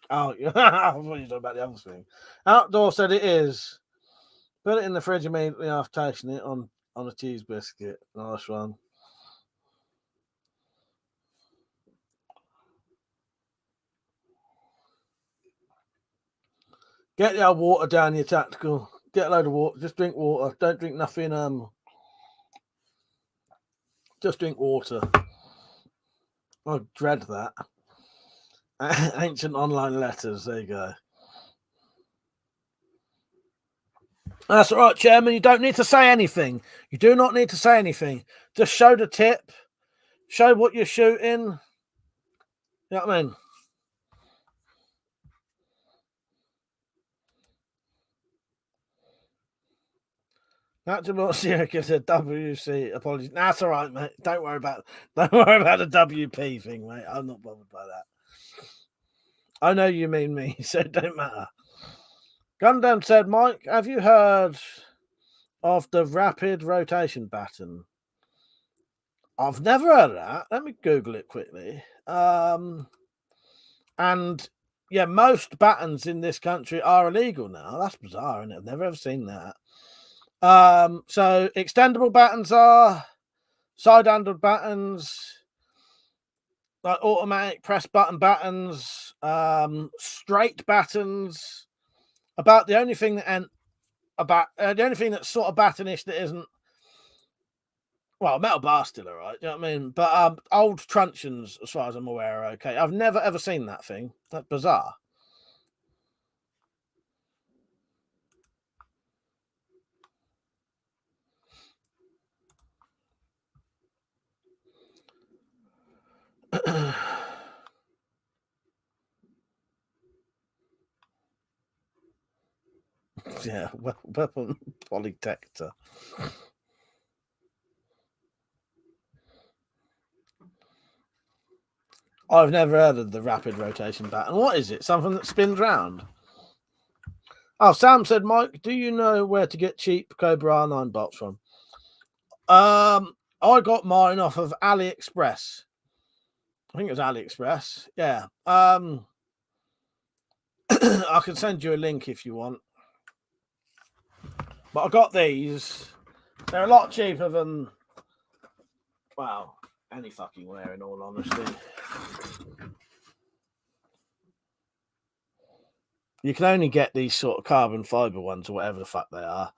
Oh, yeah. I thought you were talking about the other thing. Outdoor said it is. Put it in the fridge immediately after tasting it on a cheese biscuit. Nice one. Get your water down your tactical. Get a load of water. Just drink water. Don't drink nothing. Just drink water. I dread that. Ancient online letters. There you go. That's all right, Chairman. You don't need to say anything. You do not need to say anything. Just show the tip. Show what you're shooting. You know what I mean? That's about Syracuse, a WC apologies. That's all right, mate. Don't worry about the WP thing, mate. I'm not bothered by that. I know you mean me, so it don't matter. Gundam said, Mike, have you heard of the rapid rotation baton? I've never heard of that. Let me Google it quickly. And yeah, most battens in this country are illegal now. That's bizarre, isn't it? I've never ever seen that. So extendable battens are side-handled battens, like automatic press button battens, straight battens. About the only thing that the only thing that's sort of battenish that isn't, well, metal bar's still all right, you know what I mean? But old truncheons, as far as I'm aware, are okay. I've never ever seen that thing. That's bizarre. Yeah, weapon polydetector. I've never heard of the rapid rotation baton. What is it? Something that spins round? Oh, Sam said, Mike, do you know where to get cheap Cobra R9 bolts from? I got mine off of AliExpress. I think it was AliExpress. Yeah. I can send you a link if you want. But I got these. They're a lot cheaper than, well, any fucking wear, in all honesty. You can only get these sort of carbon fiber ones or whatever the fuck they are.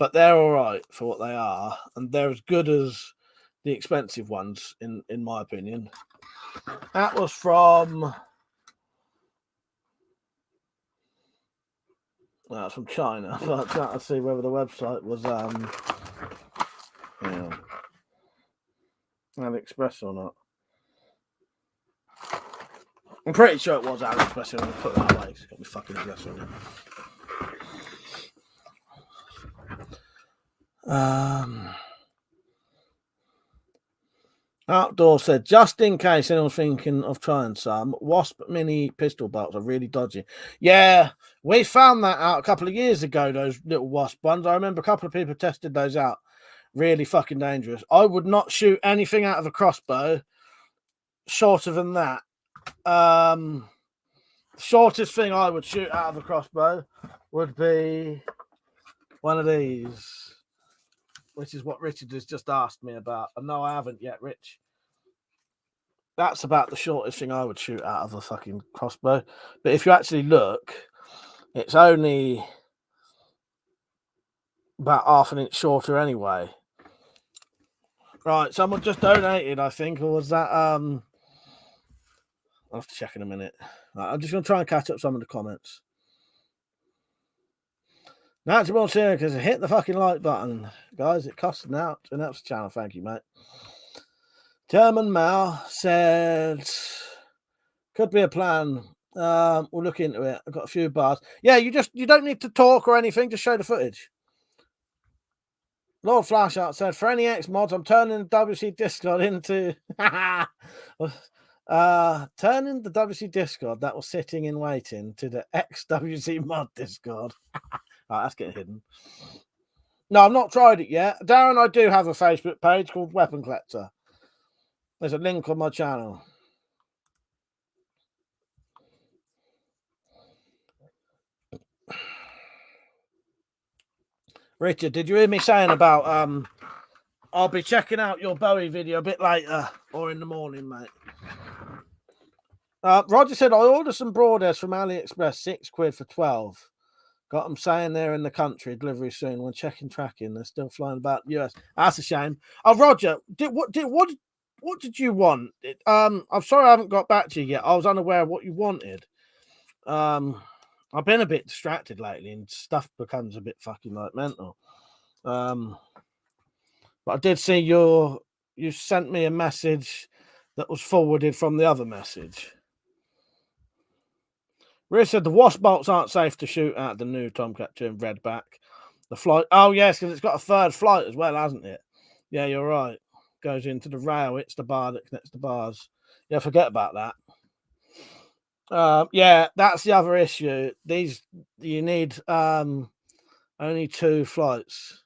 But they're all right for what they are. And they're as good as the expensive ones, in my opinion. That was from... That's from China. But I'm trying to see whether the website was AliExpress or not. I'm pretty sure it was AliExpress. I'm going to put that away. It's got my fucking address on it. Outdoor said, just in case anyone's thinking of trying some, Wasp mini pistol bolts are really dodgy. Yeah, we found that out a couple of years ago, those little Wasp ones. I remember a couple of people tested those out. Really fucking dangerous. I would not shoot anything out of a crossbow shorter than that. Shortest thing I would shoot out of a crossbow would be one of these, which is what Richard has just asked me about. And no, I haven't yet, Rich. That's about the shortest thing I would shoot out of a fucking crossbow. But if you actually look, it's only about half an inch shorter anyway. Right, someone just donated, I think, or was that I'll have to check in a minute. Right, I'm just going to try and catch up some of the comments. Natural Circus, hit the fucking like button. Guys, it costs now to announce the channel. Thank you, mate. German Mao said, could be a plan. We'll look into it. I've got a few bars. Yeah, you don't need to talk or anything, just show the footage. Lord Flashout said, for any X mods, I'm turning the WC Discord into turning the WC Discord that was sitting in waiting to the XWC mod Discord. Right, that's getting hidden. No, I've not tried it yet. Darren, I do have a Facebook page called WeaponCollector. There's a link on my channel. Richard, did you hear me saying about I'll be checking out your Bowie video a bit later or in the morning, mate. Roger said, I ordered some broadheads from AliExpress, £6 for 12. Got them saying they're in the country, delivery soon. When checking tracking, they're still flying about the US. That's a shame. Oh, Roger, what did you want? I'm sorry I haven't got back to you yet. I was unaware of what you wanted. I I've been a bit distracted lately, and stuff becomes a bit fucking like mental. But I did see you sent me a message that was forwarded from the other message. Riz said the wasp bolts aren't safe to shoot at the new Tomcat 2 in Redback. The flight, oh yes, because it's got a third flight as well, hasn't it? Yeah, you're right. Goes into the rail, it's the bar that connects the bars. Yeah, forget about that. Yeah, that's the other issue. These you need only 2 flights.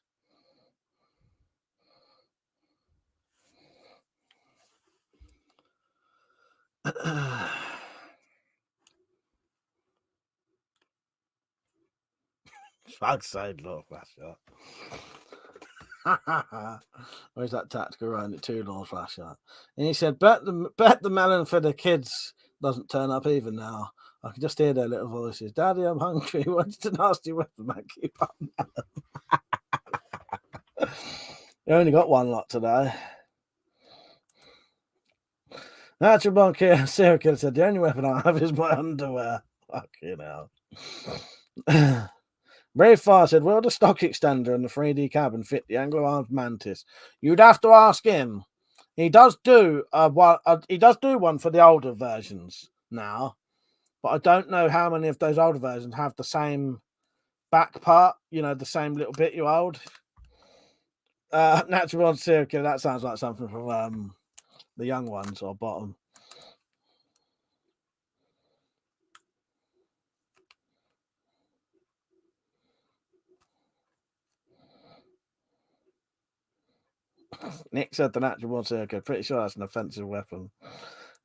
I'd say Lord Flashlight. Where's that tactical round at 2 Lord Flashlight? And he said, bet the melon for the kids doesn't turn up even now. I can just hear their little voices. Daddy, I'm hungry. What's the nasty weapon, man? Keep up. You only got 1 lot today. Natural Bunk here, serial killer said, the only weapon I have is my underwear. Fucking hell. Brave Fire said, will the stock extender and the 3D cabin fit the Anglo-armed Mantis? You'd have to ask him. He does do one for the older versions now, but I don't know how many of those older versions have the same back part, the same little bit you hold. Natural Bond serial killer, that sounds like something from the young ones or bottom. Nick said the Natural Born Circuit. Pretty sure that's an offensive weapon.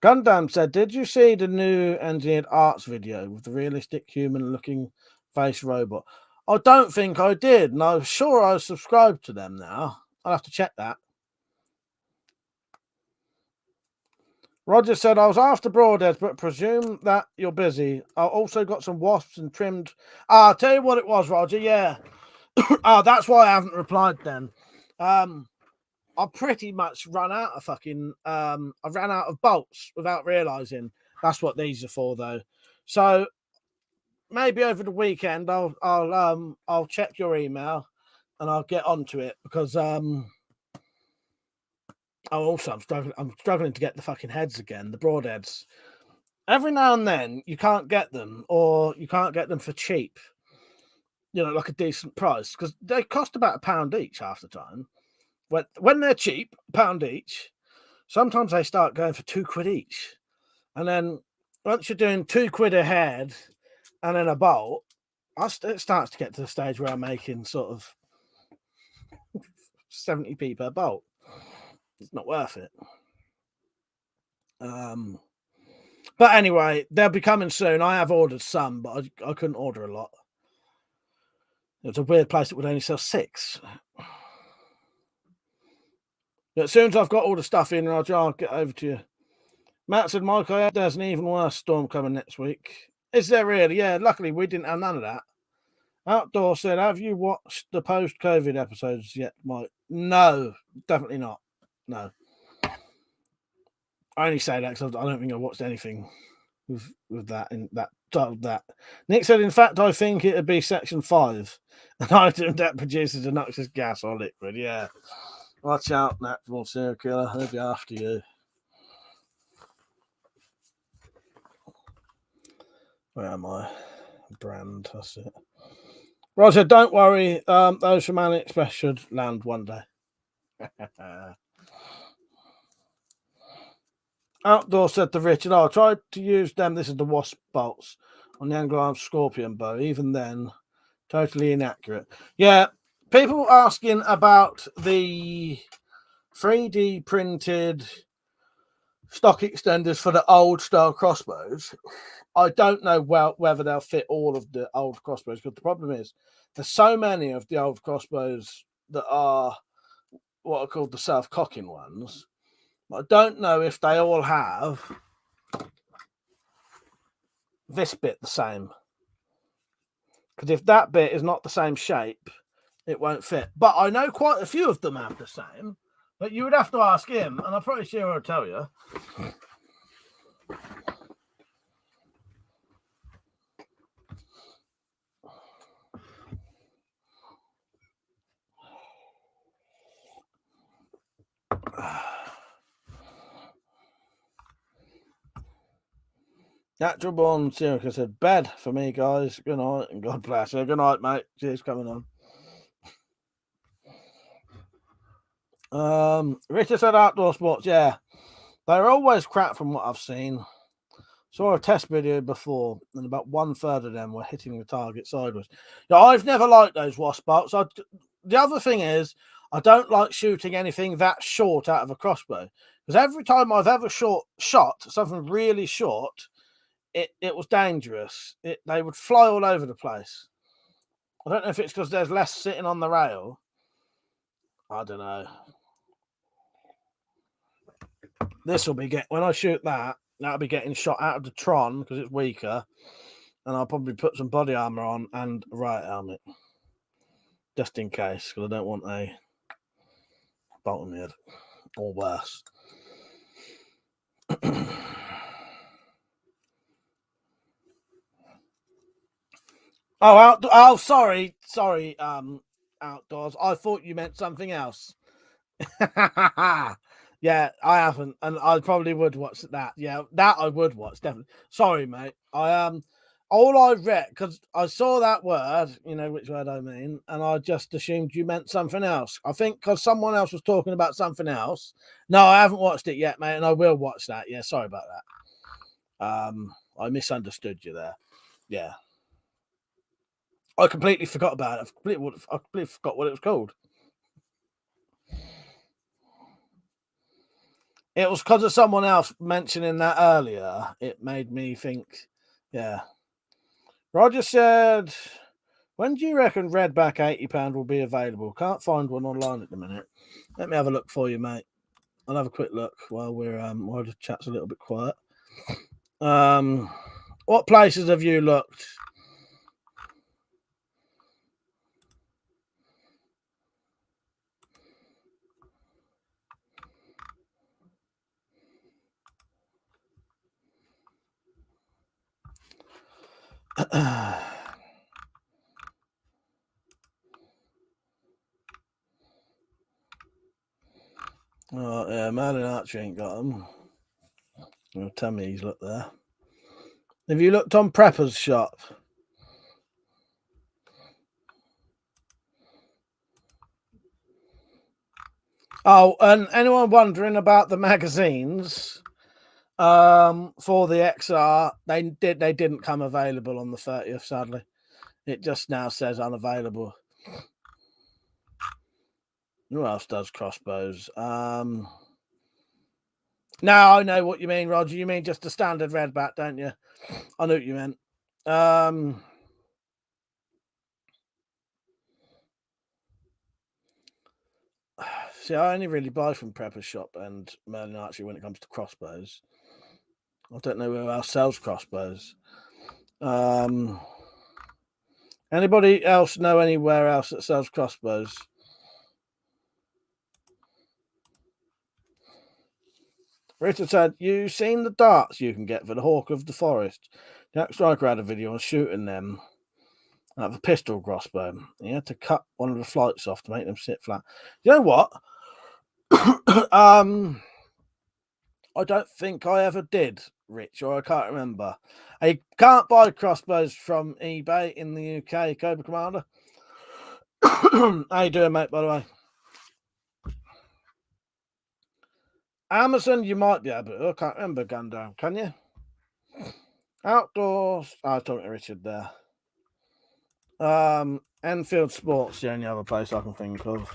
Gundam said, did you see the new engineered arts video with the realistic human-looking face robot? I don't think I did, and I'm sure I subscribed to them now. I'll have to check that. Roger said, I was after Broadheads, but presume that you're busy. I also got some wasps and trimmed. I'll tell you what it was, Roger. Yeah. That's why I haven't replied then. I pretty much run out of fucking. I ran out of bolts without realizing. That's what these are for, though. So maybe over the weekend, I'll check your email and I'll get onto it because I'm struggling to get the fucking heads again, the broadheads. Every now and then you can't get them, or you can't get them for cheap. Like a decent price, because they cost about £1 each half the time. When they're cheap, £1 each, sometimes they start going for £2 each. And then once you're doing £2 a head and then a bolt, it starts to get to the stage where I'm making sort of 70p per bolt. It's not worth it. But anyway, they'll be coming soon. I have ordered some, but I couldn't order a lot. It was a weird place that would only sell 6. As soon as I've got all the stuff in, Roger, I'll get over to you. Matt said, Michael, there's an even worse storm coming next week. Is there really? Yeah, luckily we didn't have none of that. Outdoor said, have you watched the post-COVID episodes yet, Mike? No, definitely not. No. I only say that because I don't think I watched anything with that in that. Nick said, in fact, I think it'd be Section 5. An item that produces a noxious gas or liquid. Yeah. Watch out, natural serial killer. He'll be after you. Where am I? Brand, that's it. Roger, don't worry. Those from AliExpress should land one day. Outdoor said to Richard, I tried to use them. This is the wasp bolts on the Anglo-armed Scorpion bow. Even then, totally inaccurate. Yeah, people asking about the 3D printed stock extenders for the old style crossbows. I don't know whether they'll fit all of the old crossbows, but the problem is there's so many of the old crossbows that are what are called the self-cocking ones. I don't know if they all have this bit the same. Because if that bit is not the same shape, it won't fit. But I know quite a few of them have the same. But you would have to ask him, and I'm pretty sure he'll tell you. Natural Born Sirica said, bed for me, guys. Good night and God bless you. Good night, mate. Cheers coming on. Richard said outdoor sports. Yeah, they're always crap from what I've seen. Saw a test video before, and about 1/3 of them were hitting the target sideways. Yeah, I've never liked those wasp bolts. The other thing is, I don't like shooting anything that short out of a crossbow, because every time I've ever shot something really short, it was dangerous. They would fly all over the place. I don't know if it's because there's less sitting on the rail. I don't know. This will be when I shoot that, that'll be getting shot out of the Tron because it's weaker, and I'll probably put some body armor on and a riot helmet just in case, because I don't want a bolt in the head or worse. Sorry, outdoors. I thought you meant something else. Yeah, I haven't, and I probably would watch that. Yeah, that I would watch, definitely. Sorry, mate. All I read, because I saw that word, you know which word I mean, and I just assumed you meant something else. I think because someone else was talking about something else. No, I haven't watched it yet, mate, and I will watch that. Yeah, sorry about that. I misunderstood you there. Yeah. I completely forgot about it. I completely forgot what it was called. It was because of someone else mentioning that earlier. It made me think, yeah. Roger said, when do you reckon Redback £80 will be available? Can't find one online at the minute. Let me have a look for you, mate. I'll have a quick look while while the chat's a little bit quiet. What places have you looked? Oh, yeah, Merlin Archer ain't got them. Well, tell me he's looked there. Have you looked on Prepper's shop? Oh, and anyone wondering about the magazines for the XR? They didn't come available on the 30th, sadly. It just now says unavailable. Who else does crossbows? Now I know what you mean, Roger. You mean just a standard redback, don't you? I know what you meant. See, I only really buy from Prepper's shop and Merlin Archery when it comes to crossbows. I don't know who else sells crossbows. Anybody else know anywhere else that sells crossbows? Richard said, you seen the darts you can get for the Hawk of the Forest? Jack Striker had a video on shooting them out of a pistol crossbow. He had to cut one of the flights off to make them sit flat. You know what? I don't think I ever did, Rich, or I can't remember. I can't buy crossbows from eBay in the UK, Cobra Commander. How you doing, mate, by the way? Amazon, you might be able to. I can't remember, Gundam. Can you? Outdoors. I was talking to Richard there. Enfield Sports, the only other place I can think of.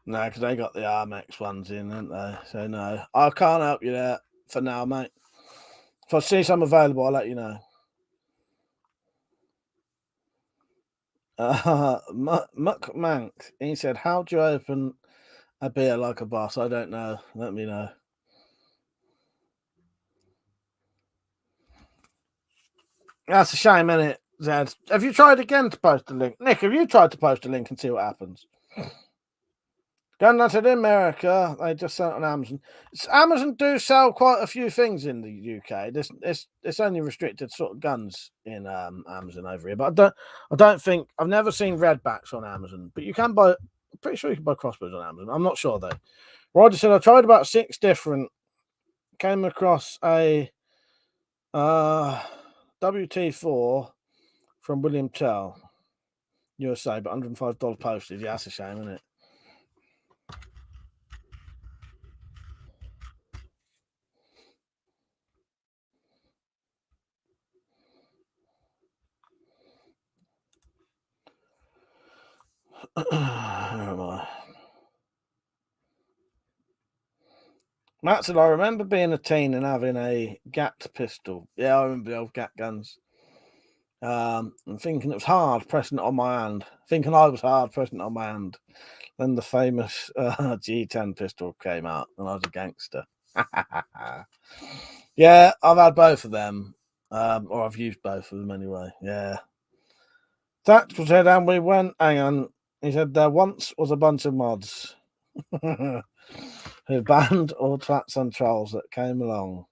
No, because they got the Armex ones in, didn't they? So no, I can't help you there for now, mate. If I see some available, I'll let you know. Muck Mank, he said, how do you open a beer like a boss? I don't know. Let me know. That's a shame, isn't it, Zed? Have you tried again to post a link? Nick, have you tried to post a link and see what happens? Gun Nut in America, they just sell it on Amazon. Amazon do sell quite a few things in the UK. It's only restricted sort of guns in Amazon over here. But I don't think I've never seen redbacks on Amazon. But you can buy. I'm pretty sure you can buy crossbows on Amazon. I'm not sure though. Roger said I tried about 6 different. Came across a WT4 from William Tell, USA, but $105 postage. Yeah, that's a shame, isn't it? Where am I? Matt said, I remember being a teen and having a GAT pistol. Yeah, I remember the old GAT guns. And thinking it was hard pressing it on my hand. Thinking I was hard pressing it on my hand. Then the famous G10 pistol came out and I was a gangster. Yeah, I've had both of them. Or I've used both of them anyway. Yeah. That was it, and we went, hang on. He said there once was a bunch of mods who banned all twats and trolls that came along.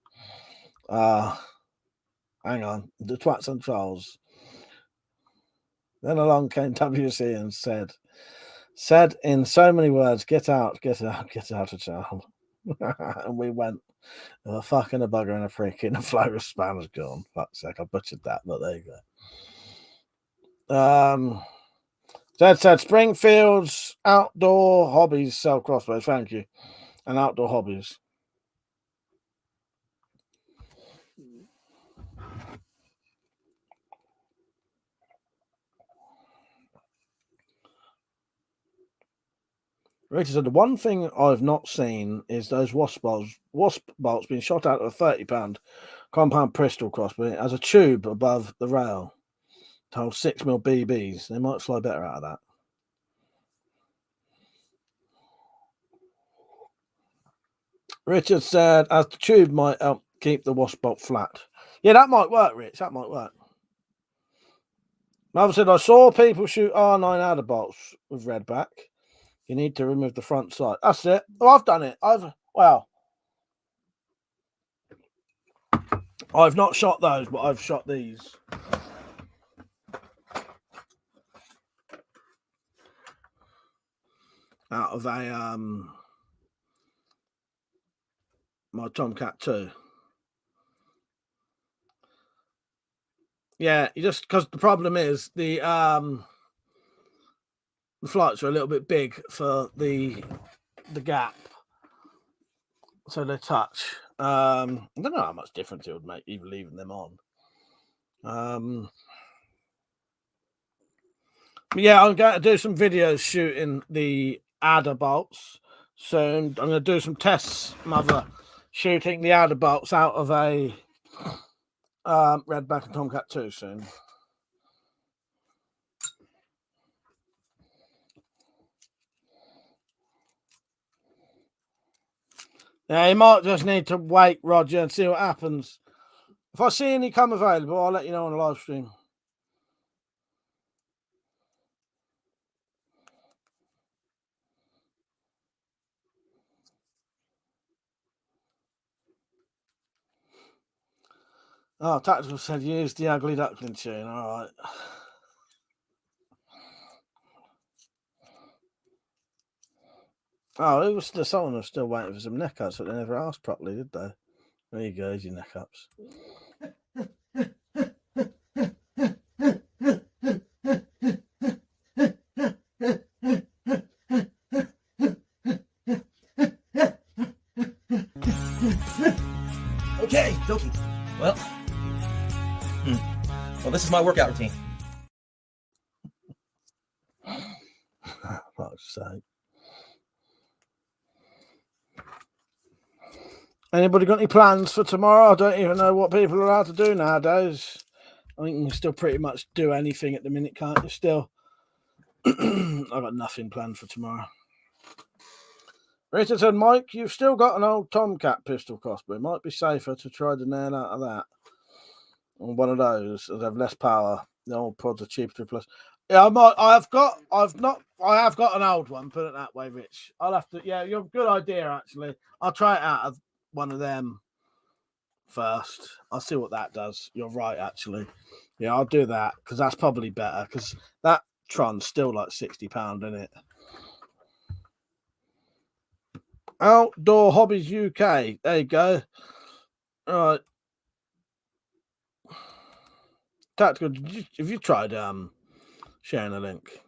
Hang on, the twats and trolls. Then along came WC and said in so many words, get out, get out, get out of town. And we went, a fucking a bugger and a freak and a flow of spam's gone. Fuck's sake, I butchered that, but there you go. Zed said Springfield's outdoor hobbies sell crossbows. Thank you. And outdoor hobbies. Richard said the one thing I've not seen is those wasp bolts being shot out of a £30 compound pistol crossbow as a tube above the rail to hold 6mm BBs. They might fly better out of that. Richard said as the tube might help keep the wasp bolt flat. Yeah, that might work, Rich. That might work. Mother said I saw people shoot R9 adder bolts with redback. You need to remove the front side. That's it. Oh, I've done it. I've not shot those, but I've shot these. Out of a my Tomcat 2. Yeah, you just because the problem is the flights are a little bit big for the gap, so they touch. I don't know how much difference it would make even leaving them on. But yeah, I'm going to do some videos shooting the adder bolts soon. I'm going to do some tests, Mother, shooting the adder bolts out of a redback and Tomcat 2 soon. Yeah, you might just need to wait, Roger, and see what happens. If I see any come available, I'll let you know on the live stream. Oh, Tactical said use the ugly duckling tune. All right. Oh, it was someone was still waiting for some neck ups, but they never asked properly, did they? There you go, your neck ups. Okay, dokie. Well, this is my workout routine. Fuck's sake. Anybody got any plans for tomorrow? I don't even know what people are allowed to do nowadays. I think you can still pretty much do anything at the minute, can't you? Still, I've got nothing planned for tomorrow. Rita said, Mike, you've still got an old Tomcat pistol crossbow. It might be safer to try the nail out of that. on one of those, as they have less power. The old pods are cheaper to replace. Yeah, I have got an old one. Put it that way, Rich. I'll have to. Yeah, you're a good idea actually. I'll try it out of one of them first. I'll see what that does. You're right, actually. Yeah, I'll do that because that's probably better because that Tron's still like £60, isn't it? Outdoor Hobbies UK. There you go. All right. Tactical, have you tried sharing a link?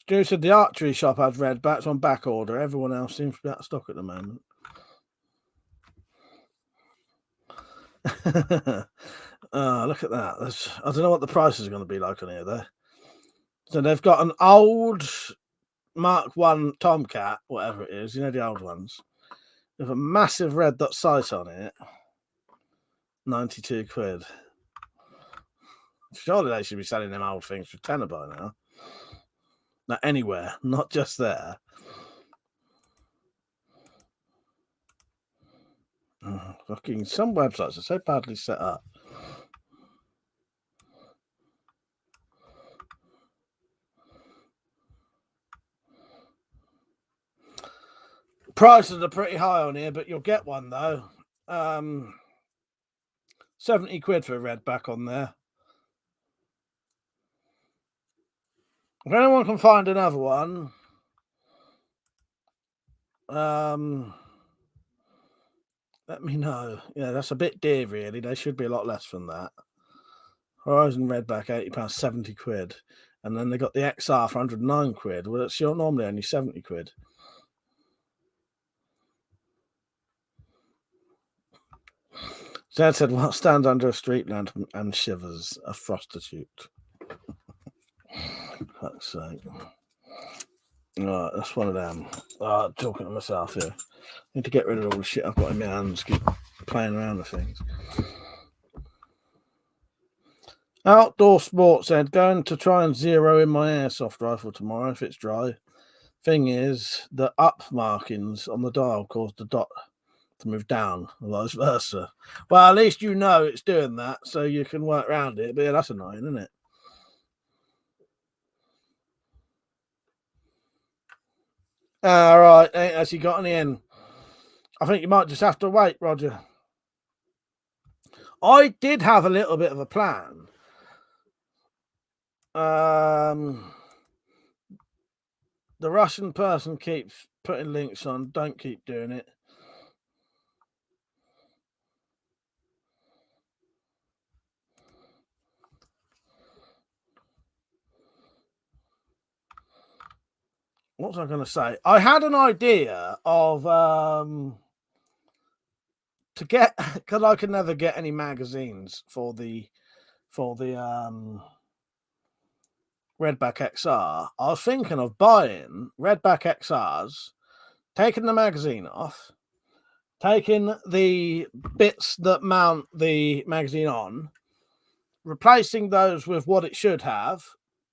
Stu said the archery shop had red bats on back order. Everyone else seems to be out of stock at the moment. Look at that. I don't know what the prices are going to be like on here, though. So they've got an old Mark 1 Tomcat, whatever it is, you know, the old ones, with a massive red dot sight on it. 92 quid. Surely they should be selling them old things for tenner by now. Not anywhere, not just there. Fucking some websites are so badly set up. Prices are pretty high on here, but you'll get one though. 70 quid for a redback on there. If anyone can find another one, let me know. Yeah, that's a bit dear, really. They should be a lot less than that. Horizon redback, £80, 70 quid. And then they got the XR for 109 quid. Well, it's normally only 70 quid. Zed said, what stands under a street lamp and shivers? A prostitute. Fuck's sake. Right, that's one of them. Talking to myself here. Need to get rid of all the shit I've got in my hands. Keep playing around with things. Outdoor Sports said, going to try and zero in my airsoft rifle tomorrow if it's dry. Thing is, the up markings on the dial caused the dot to move down, or vice versa. Well, at least you know it's doing that, so you can work around it. But yeah, that's annoying, isn't it? All right, ain't actually got any in. I think you might just have to wait, Roger. I did have a little bit of a plan. The Russian person keeps putting links on. Don't keep doing it. What was I going to say? I had an idea of to get, because I could never get any magazines for the Redback XR. I was thinking of buying Redback XRs, taking the magazine off, taking the bits that mount the magazine on, replacing those with what it should have,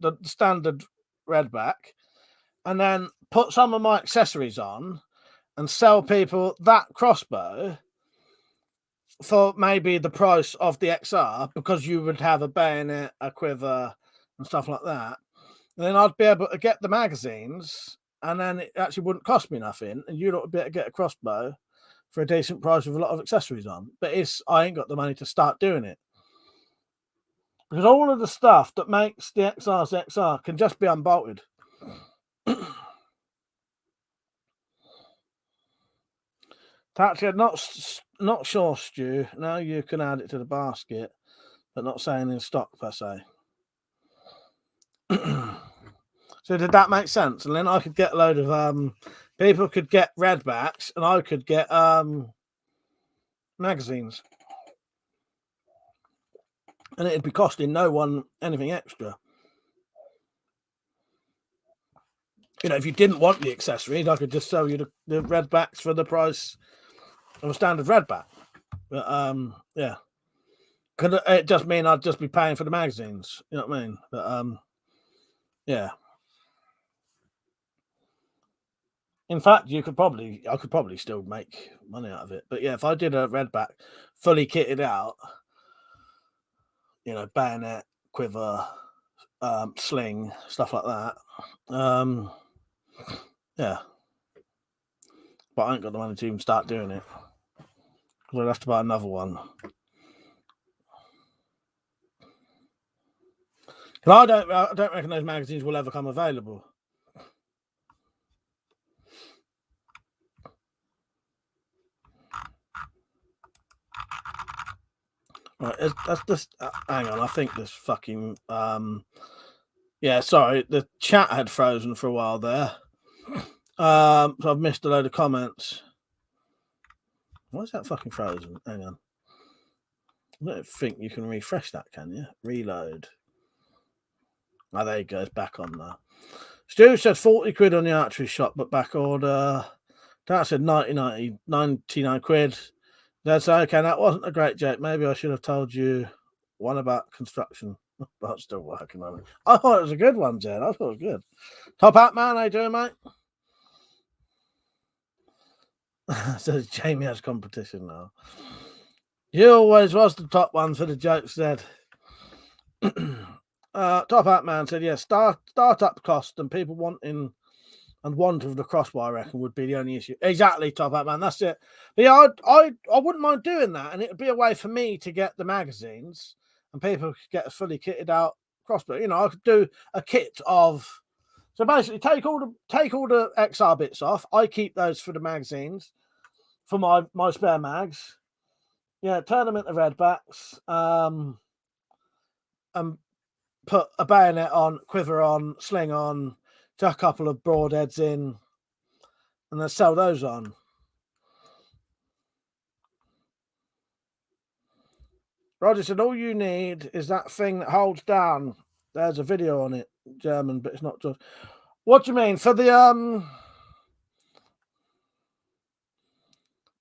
the standard Redback, and then put some of my accessories on and sell people that crossbow for maybe the price of the XR, because you would have a bayonet, a quiver, and stuff like that. And then I'd be able to get the magazines, and then it actually wouldn't cost me nothing, and you'd be able to get a crossbow for a decent price with a lot of accessories on. But I ain't got the money to start doing it, because all of the stuff that makes the XR's XR can just be unbolted. Actually, not sure, Stu. Now you can add it to the basket, but not saying in stock per se. So did that make sense? And then I could get a load of people could get redbacks, and I could get magazines, and it'd be costing no one anything extra. You know, if you didn't want the accessories, I could just sell you the redbacks for the price of a standard redback. But yeah, could it just mean I'd just be paying for the magazines? You know what I mean? But Yeah. In fact, I could probably still make money out of it. But yeah, if I did a redback fully kitted out, you know, bayonet, quiver, sling, stuff like that. Yeah. But I ain't got the money to even start doing it. Because I'd have to buy another one. And I don't reckon those magazines will ever come available. Right, that's just hang on. I think this fucking yeah. Sorry, the chat had frozen for a while there. So I've missed a load of comments. Why is that fucking frozen? Hang on. I don't think you can refresh that, can you? Reload. Oh, there you go. It's back on now. Stu said 40 quid on the archery shop, but back order. That said 99 quid. That's okay. That wasn't a great joke. Maybe I should have told you one about construction, but I'm still working on it. I thought it was a good one, Jen. I thought it was good. Top hat man, how you doing, mate? Says Jamie has competition now. You always was the top one for the jokes, said. Top hat man said, yeah, startup cost and people wanting and want of the crossbow, I reckon, would be the only issue. Exactly, top hat man. That's it. But yeah, I wouldn't mind doing that, and it would be a way for me to get the magazines, and people could get a fully kitted out crossbow. You know, I could do a kit of. So basically, take all the XR bits off. I keep those for the magazines, for my spare mags. Yeah, turn them into redbacks. And put a bayonet on, quiver on, sling on, chuck a couple of broadheads in, and then sell those on. Roger said, all you need is that thing that holds down. There's a video on it, German, but it's not just. What do you mean? For the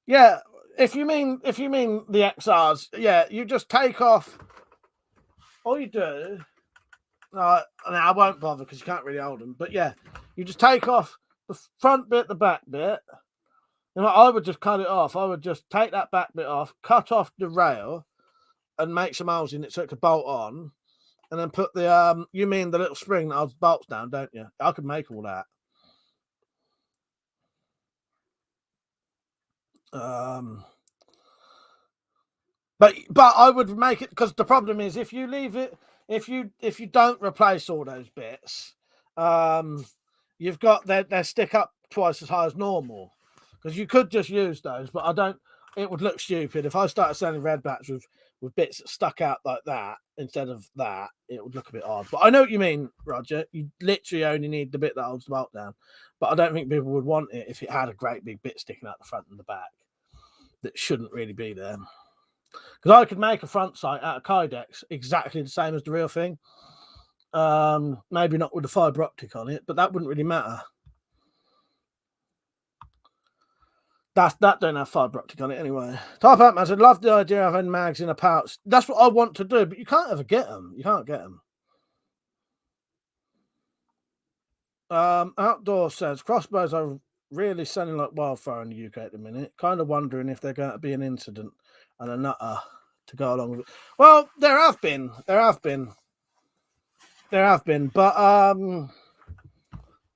yeah, if you mean the XRs, yeah, you just take off. All you do. I won't bother because you can't really hold them. But yeah, you just take off the front bit, the back bit. You know, I would just cut it off. I would just take that back bit off, cut off the rail, and make some holes in it so it could bolt on. And then put the you mean the little spring that holds bolts down, don't you? I could make all that. But I would make it, because the problem is if you leave it, if you don't replace all those bits, you've got they stick up twice as high as normal. Because you could just use those, but I don't. It would look stupid if I started selling redbacks with bits that stuck out like that instead of that. It would look a bit odd. But I know what you mean, Roger. You literally only need the bit that holds the bolt down. But I don't think people would want it if it had a great big bit sticking out the front and the back that shouldn't really be there. Because I could make a front sight out of Kydex exactly the same as the real thing. Maybe not with the fibre optic on it, but that wouldn't really matter. That don't have fibre optic on it anyway. Top Hat Man said, love the idea of having mags in a pouch. That's what I want to do, but you can't ever get them. You can't get them. Outdoor says, crossbows are really selling like wildfire in the UK at the minute. Kind of wondering if they're going to be an incident and a nutter to go along with it. Well, there have been. But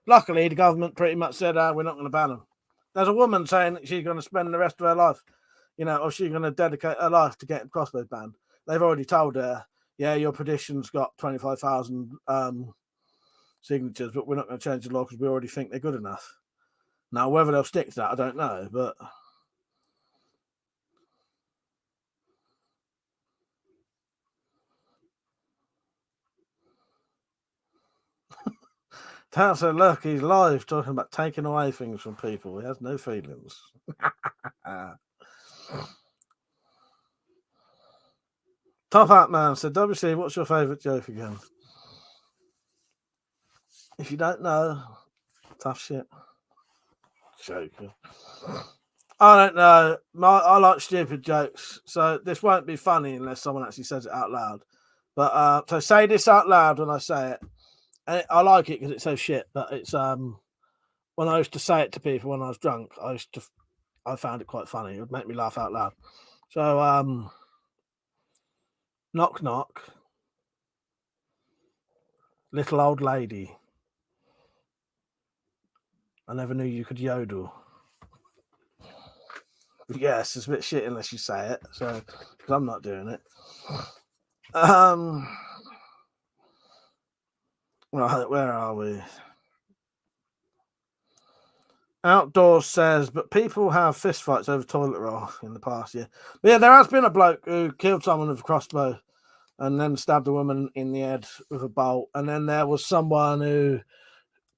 luckily the government pretty much said, we're not going to ban them. There's a woman saying that she's going to spend the rest of her life, you know, or she's going to dedicate her life to getting crossbows banned. They've already told her, yeah, your petition's got 25,000 signatures, but we're not going to change the law because we already think they're good enough. Now, whether they'll stick to that, I don't know, but Tant said, look, he's live talking about taking away things from people. He has no feelings. Top Hat Man said, WC, what's your favourite joke again? If you don't know, tough shit. Joker. I don't know. I like stupid jokes, so this won't be funny unless someone actually says it out loud. But so say this out loud when I say it, And I like it because it's so shit. But it's when I used to say it to people when I was drunk, I found it quite funny. It would make me laugh out loud. So knock knock, little old lady. I never knew you could yodel. Yes, it's a bit shit unless you say it. So, because I'm not doing it. Right, where are we? Outdoors says, but people have fistfights over toilet roll in the past year. But yeah, there has been a bloke who killed someone with a crossbow and then stabbed a woman in the head with a bolt. And then there was someone who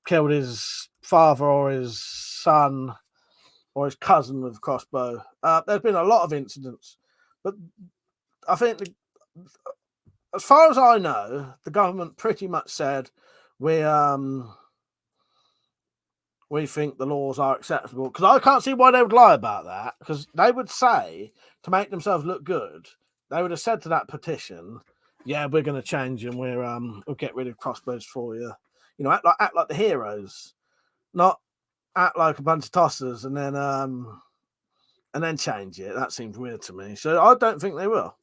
killed his father or his son or his cousin with a crossbow. There's been a lot of incidents, but I think, as far as I know, the government pretty much said we think the laws are acceptable. Because I can't see why they would lie about that. Because they would say, to make themselves look good, they would have said to that petition, "Yeah, we're going to change and we'll get rid of crossbows for you." You know, act like the heroes, not act like a bunch of tossers and then change it. That seems weird to me. So I don't think they will.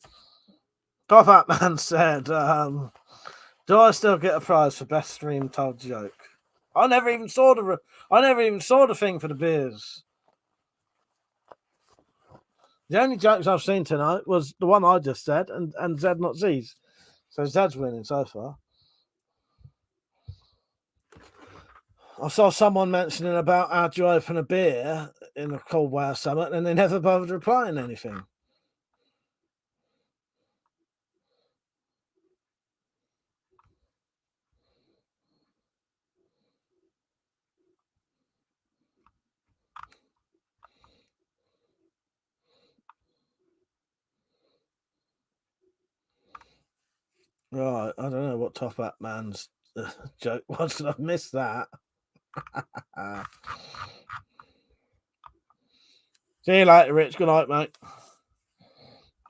Top Hat Man said, "Do I still get a prize for best stream told joke?" I never even saw the thing for the beers. The only jokes I've seen tonight was the one I just said and Zed not Z's. So Zed's winning so far. I saw someone mentioning about how do you open a beer in a cold way or something, and they never bothered replying anything. Right, I don't know what Top Hat Man's joke was, because I've missed that. See you later, Rich. Good night, mate.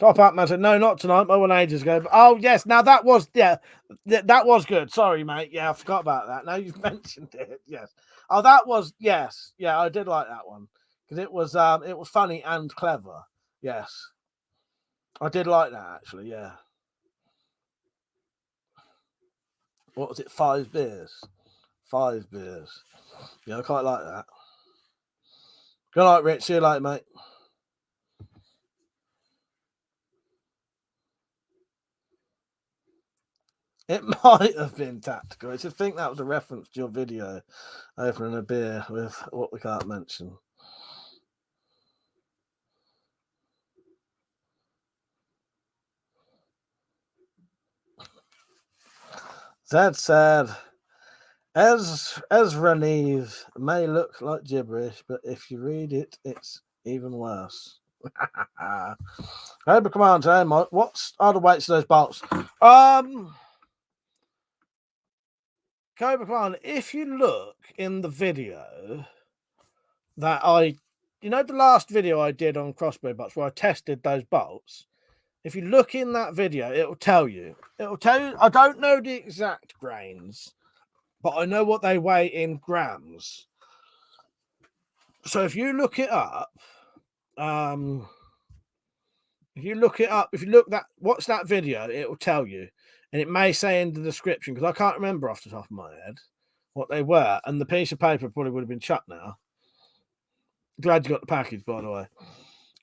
Top Hat Man said, "No, not tonight. I went ages ago." But, oh, yes. Now that was, that was good. Sorry, mate. Yeah, I forgot about that. Now you've mentioned it. Yes. Oh, that was, yes. Yeah, I did like that one because it was funny and clever. Yes. I did like that, actually. Yeah. What was it? 5 beers. 5 beers. Yeah, I quite like that. Good night, Rich. See you later, mate. It might have been tactical. I should think that was a reference to your video opening a beer with what we can't mention. Zed said, Ezra Neve may look like gibberish, but if you read it, it's even worse. Cobra Commander, what are the weights of those bolts? Cobra Commander, if you look in the video that the last video I did on crossbow bolts where I tested those bolts, if you look in that video, it'll tell you. I don't know the exact grains, but I know what they weigh in grams. So if you look it up, watch that video, it will tell you. And it may say in the description, because I can't remember off the top of my head what they were. And the piece of paper probably would have been shut now. Glad you got the package, by the way.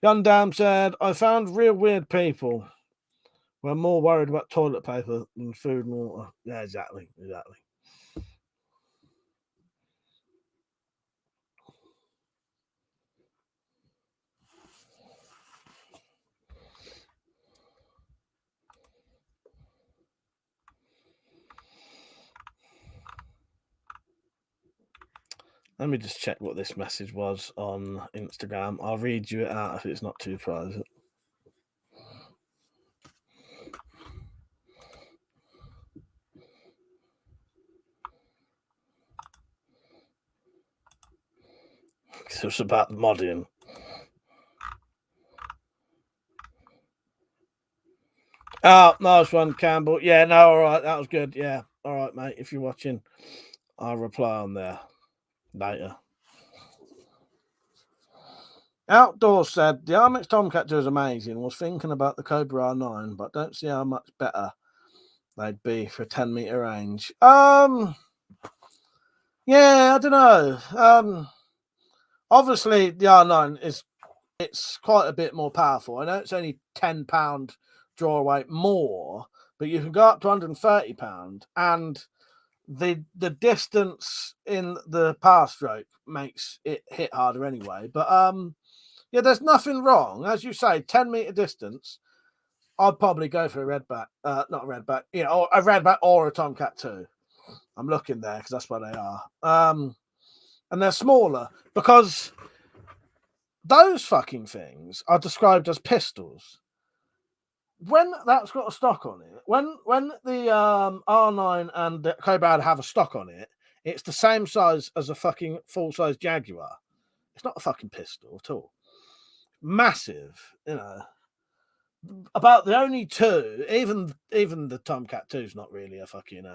Gundam said, I found real weird people. We're more worried about toilet paper than food and water. Yeah, exactly. Let me just check what this message was on Instagram. I'll read you it out if it's not too private. It was about modding. Oh, nice one, Campbell. Yeah, no, all right. That was good. Yeah. All right, mate. If you're watching, I'll reply on there later. Outdoors said the Armix Tomcat 2 is amazing. Was thinking about the Cobra R9, but don't see how much better they'd be for 10-meter range. Yeah, I don't know. Obviously the R9 it's quite a bit more powerful. I know it's only 10-pound draw weight more, but you can go up to 130 pound, and the distance in the pass stroke makes it hit harder anyway. But yeah, there's nothing wrong. As you say, 10-meter distance, I'd probably go for a redback, not a redback, or a redback or a Tomcat 2. I'm looking there because that's what they are. And they're smaller because those fucking things are described as pistols. When that's got a stock on it, when the R9 and the Cobra have a stock on it, it's the same size as a fucking full-size Jaguar. It's not a fucking pistol at all. Massive, About the only two, even the Tomcat 2 is not really a fucking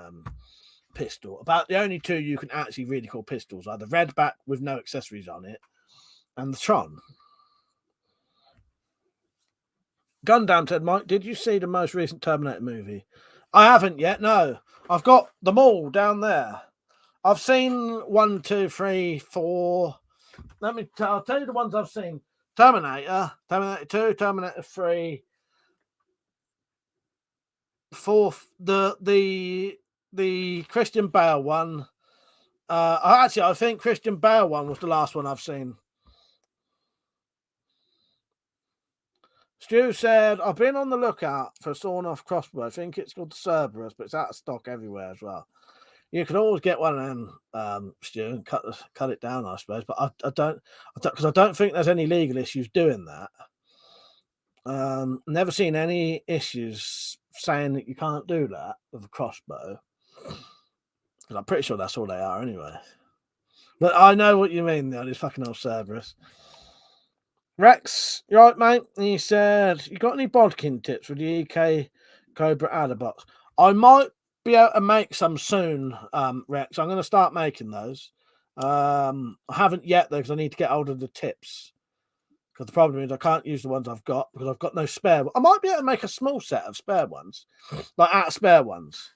pistol. About the only two you can actually really call pistols are the Redback with no accessories on it and the Tron. Gundam said, Mike, did you see the most recent Terminator movie? I haven't yet, no. I've got them all down there. I've seen 1, 2, 3, 4. I'll tell you the ones I've seen. Terminator 2, Terminator 3, 4, the Christian Bale one. I think Christian Bale one was the last one I've seen. Stu said, I've been on the lookout for a sawn-off crossbow. I think it's called the Cerberus, but it's out of stock everywhere as well. You can always get one of them, Stu, and cut it down, I suppose. But I don't think there's any legal issues doing that. Never seen any issues saying that you can't do that with a crossbow. Because I'm pretty sure that's all they are anyway. But I know what you mean, though. This fucking old Cerberus. Rex, you right, mate? He said, you got any bodkin tips for the EK Cobra adder box? I might be able to make some soon, Rex. I'm going to start making those. I haven't yet, though, because I need to get hold of the tips. Because the problem is I can't use the ones I've got because I've got no spare. I might be able to make a small set of spare ones, like out of spare ones.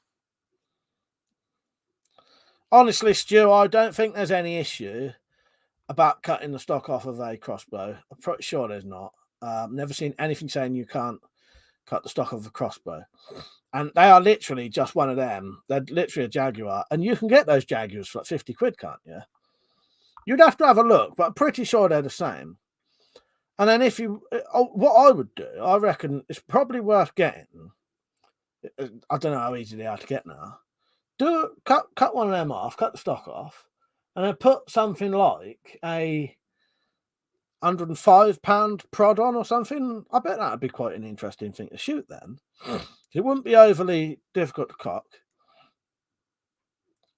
Honestly, Stu, I don't think there's any issue about cutting the stock off of a crossbow. I'm pretty sure there's not. Never seen anything saying you can't cut the stock of a crossbow. And they are literally just one of them. They're literally a Jaguar. And you can get those Jaguars for like 50 quid, can't you? You'd have to have a look, but I'm pretty sure they're the same. And then what I would do, I reckon it's probably worth getting. I don't know how easy they are to get now. Cut one of them off, cut the stock off, and then put something like a £105 prod on or something. I bet that would be quite an interesting thing to shoot then. It wouldn't be overly difficult to cock.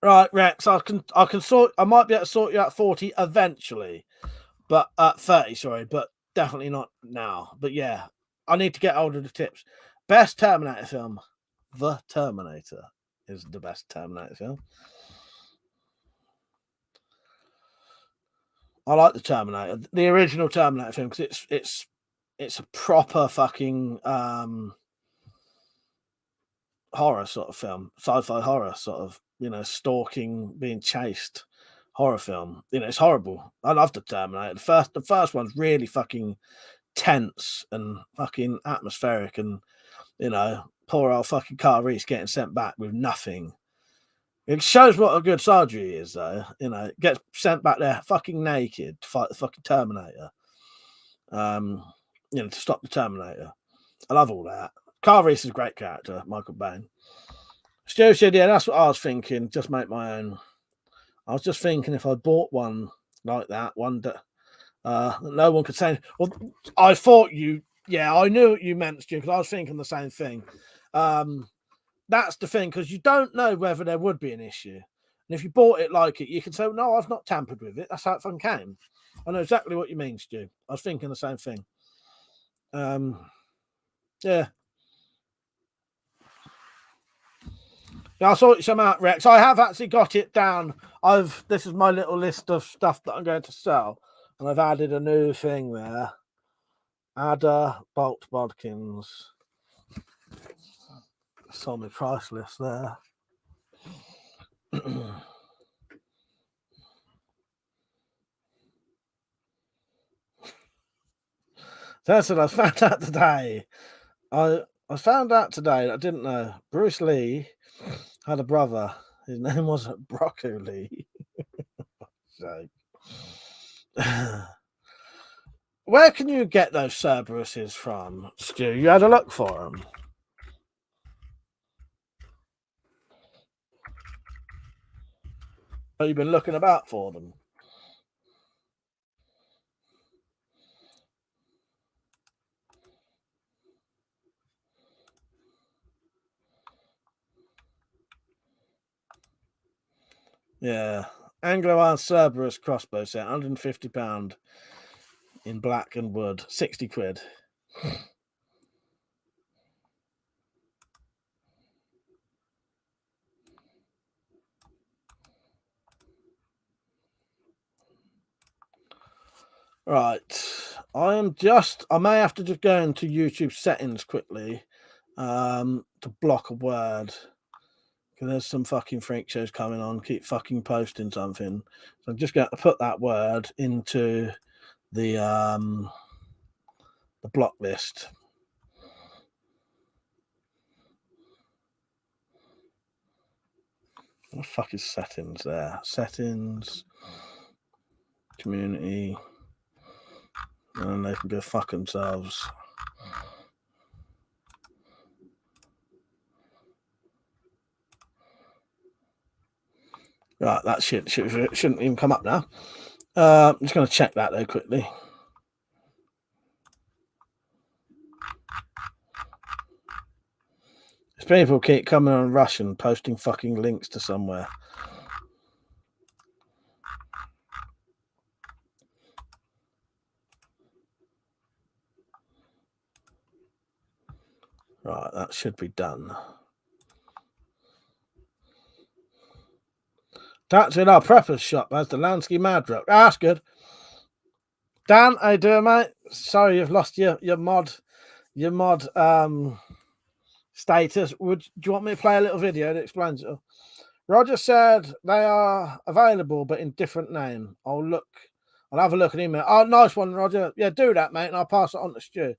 Right, Rex, I might be able to sort you out 40 eventually. But 30, sorry, but definitely not now. But yeah, I need to get hold of the tips. Best Terminator film. The Terminator is the best Terminator film. I like the Terminator, the original Terminator film, because it's a proper fucking horror sort of film, sci-fi horror sort of, stalking, being chased horror film. It's horrible. I love the Terminator. The first one's really fucking tense and fucking atmospheric, and poor old fucking Carl Reese getting sent back with nothing. It shows what a good soldier he is, though. Gets sent back there fucking naked to fight the fucking Terminator. To stop the Terminator. I love all that. Carl Reese is a great character, Michael Bain. Stu said, yeah, that's what I was thinking. Just make my own. I was just thinking if I bought one like that, one that no one could say. Well, I thought I knew what you meant, Stu, because I was thinking the same thing. That's the thing, because you don't know whether there would be an issue. And if you bought it like it, you can say, no, I've not tampered with it. That's how it fucking came. I know exactly what you mean, Stu. I was thinking the same thing. Yeah. Yeah, I sort some out, Rex. I have actually got it down. This is my little list of stuff that I'm going to sell, and I've added a new thing there. Adder, Bolt Bodkins. It's on my price list there. That's what I found out today. I found out today. I didn't know. Bruce Lee had a brother. His name wasn't Broccoli. So, where can you get those Cerberuses from, Stu? You had a look for them. Have you been looking about for them? Yeah. Anglo-Iron Cerberus crossbow set, £150 in black and wood, 60 quid. Right. I may have to just go into YouTube settings quickly to block a word. Because there's some fucking freak shows coming on, keep fucking posting something. So I'm just going to put that word into the block list. What the fuck is settings there? Settings, community, and they can go fuck themselves. Right, that shit shouldn't even come up now. I'm just going to check that though quickly. These people keep coming on Russian, posting fucking links to somewhere. Right, that should be done. That's in our preppers shop as the Lansky Mad Rock. That's good. Dan, how you doing, mate? Sorry you've lost your mod status. Do you want me to play a little video that explains it? Roger said they are available but in different name. I'll have a look at email. Oh, nice one, Roger. Yeah, do that, mate, and I'll pass it on to Stu.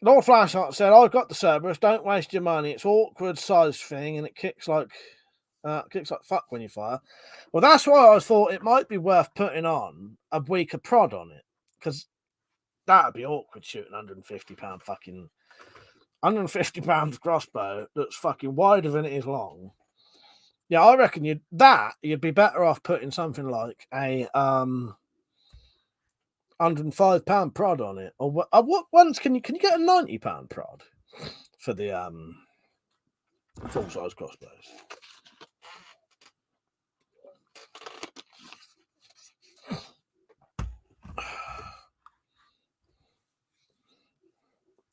Lord Flashheart said, I've got the Cerberus, don't waste your money. It's awkward size thing and it kicks like fuck when you fire. Well, that's why I thought it might be worth putting on a weaker prod on it, because that would be awkward shooting £150 fucking £150 crossbow that's fucking wider than it is long. Yeah, I reckon you'd be better off putting something like a £105 prod on it, or what ones can you get a £90 prod for the full size crossbows?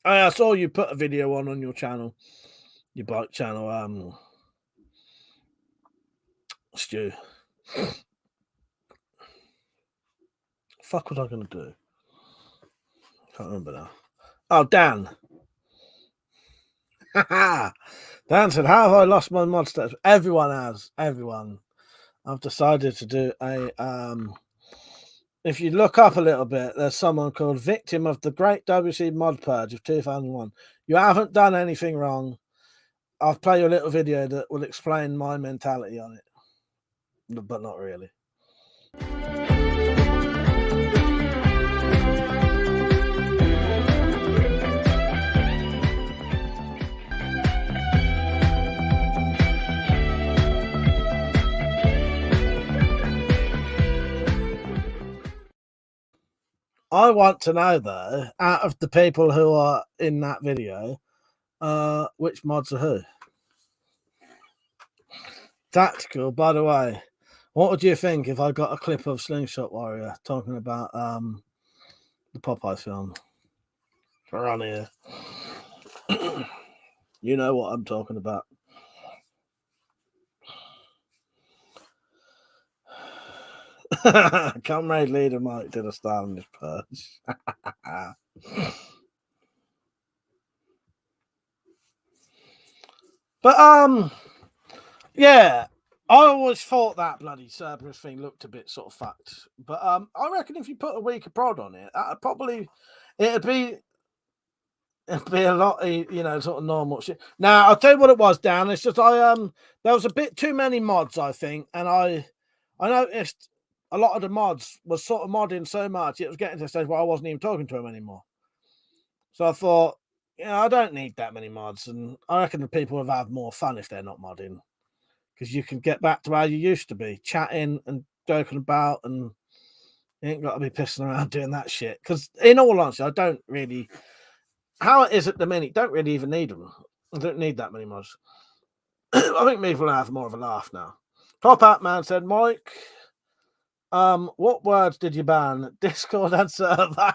I saw you put a video on your channel, your bike channel, Stu. Fuck, what I gonna do? Can't remember now. Oh, Dan. Dan said, "How have I lost my mod status?" Everyone has. Everyone. I've decided to do a if you look up a little bit, there's someone called Victim of the Great WC Mod Purge of 2001. You haven't done anything wrong. I'll play you a little video that will explain my mentality on it, but not really. I want to know, though, out of the people who are in that video, which mods are who? Tactical, by the way, what would you think if I got a clip of Slingshot Warrior talking about the Popeye film? We're on here. You know what I'm talking about. Comrade leader Mike did a Stalinist purge. But yeah, I always thought that bloody Cerberus thing looked a bit sort of fucked. But I reckon if you put a weaker prod on it, it'd be a lot, sort of normal shit. Now I'll tell you what it was, Dan. It's just there was a bit too many mods, I think, and I noticed a lot of the mods was sort of modding so much it was getting to the stage where I wasn't even talking to them anymore. So I thought, I don't need that many mods, and I reckon the people would have more fun if they're not modding, because you can get back to how you used to be, chatting and joking about, and you ain't got to be pissing around doing that shit. Because in all honesty, I don't really. How it is at the minute, don't really even need them. I don't need that many mods. I think people will have more of a laugh now. Top Hat Man said, Mike, what words did you ban? Discord and server?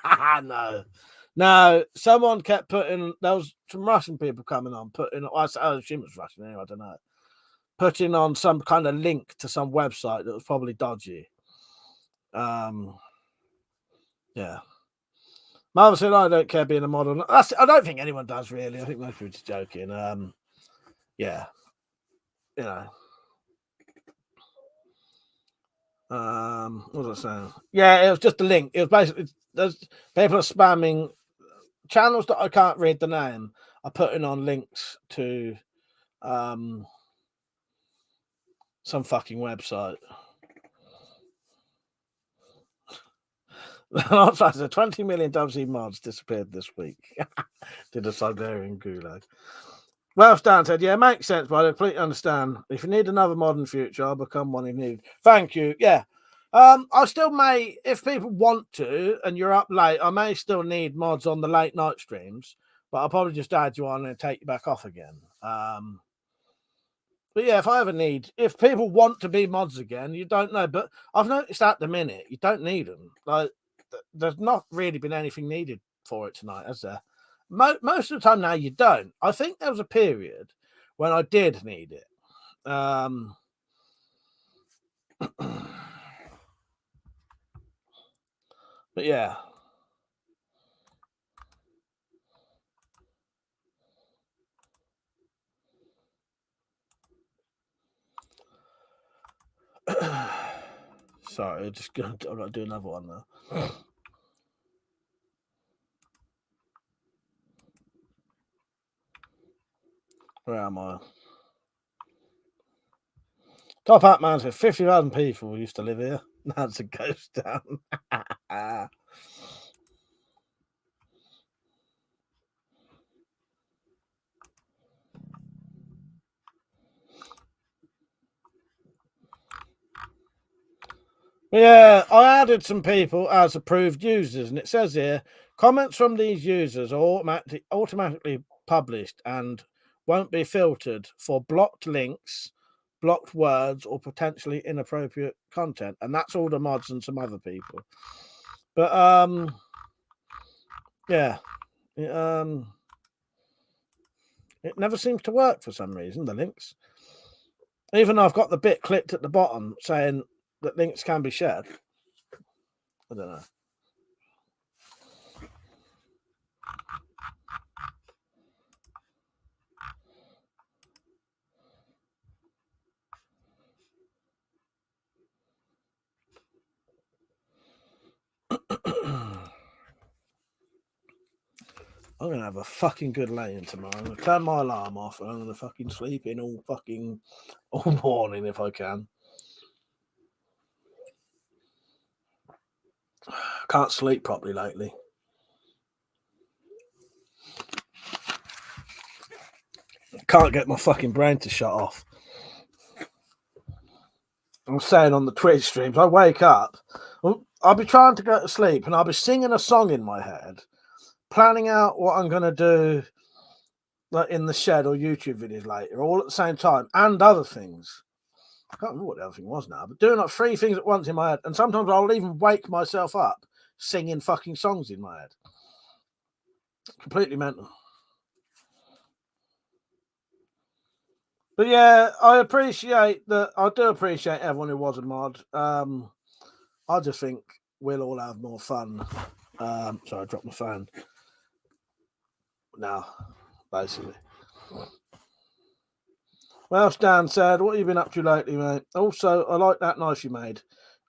No. Someone kept putting. There was some Russian people coming on, putting. I assume it was Russian anyway. I don't know. Putting on some kind of link to some website that was probably dodgy. Yeah. Marvel said, I don't care being a model. I don't think anyone does, really. I think most people are just joking. Yeah. What was I saying? Yeah, it was just a link. It was basically, there's people are spamming channels that I can't read the name. Are putting on links to some fucking website. The 20 million WC mods disappeared this week. Did a Siberian gulag. Well, Stan said, yeah, makes sense, but I completely understand. If you need another mod in the future, I'll become one if needed. Thank you. Yeah. I still may, if people want to, and you're up late, I may still need mods on the late night streams, but I'll probably just add you on and take you back off again. But yeah, if people want to be mods again, you don't know. But I've noticed at the minute, you don't need them. Like, there's not really been anything needed for it tonight, has there? Most of the time now, you don't. I think there was a period when I did need it. But yeah. Sorry, I've got to do another one now. Where am I? Top Hat Man said 50,000 people used to live here. That's a ghost town. Yeah, I added some people as approved users, and it says here, comments from these users are automatically published and won't be filtered for blocked links, blocked words, or potentially inappropriate content. And that's all the mods and some other people. But yeah. It never seems to work for some reason, the links. Even though I've got the bit clicked at the bottom saying that links can be shared. I don't know. I'm going to have a fucking good lay-in tomorrow. I'm going to turn my alarm off and I'm going to fucking sleep in all morning if I can. Can't sleep properly lately. Can't get my fucking brain to shut off. I'm saying on the Twitch streams, I wake up, I'll be trying to go to sleep and I'll be singing a song in my head, planning out what I'm going to do like in the shed or YouTube videos later, all at the same time, and other things. I can't remember what the other thing was now, but doing like 3 things at once in my head. And sometimes I'll even wake myself up singing fucking songs in my head. Completely mental. But yeah, I appreciate that. I do appreciate everyone who was a mod. I just think we'll all have more fun. Sorry, I dropped my phone. Now, basically. Well, Stan said, what have you been up to lately, mate? Also, I like that knife you made.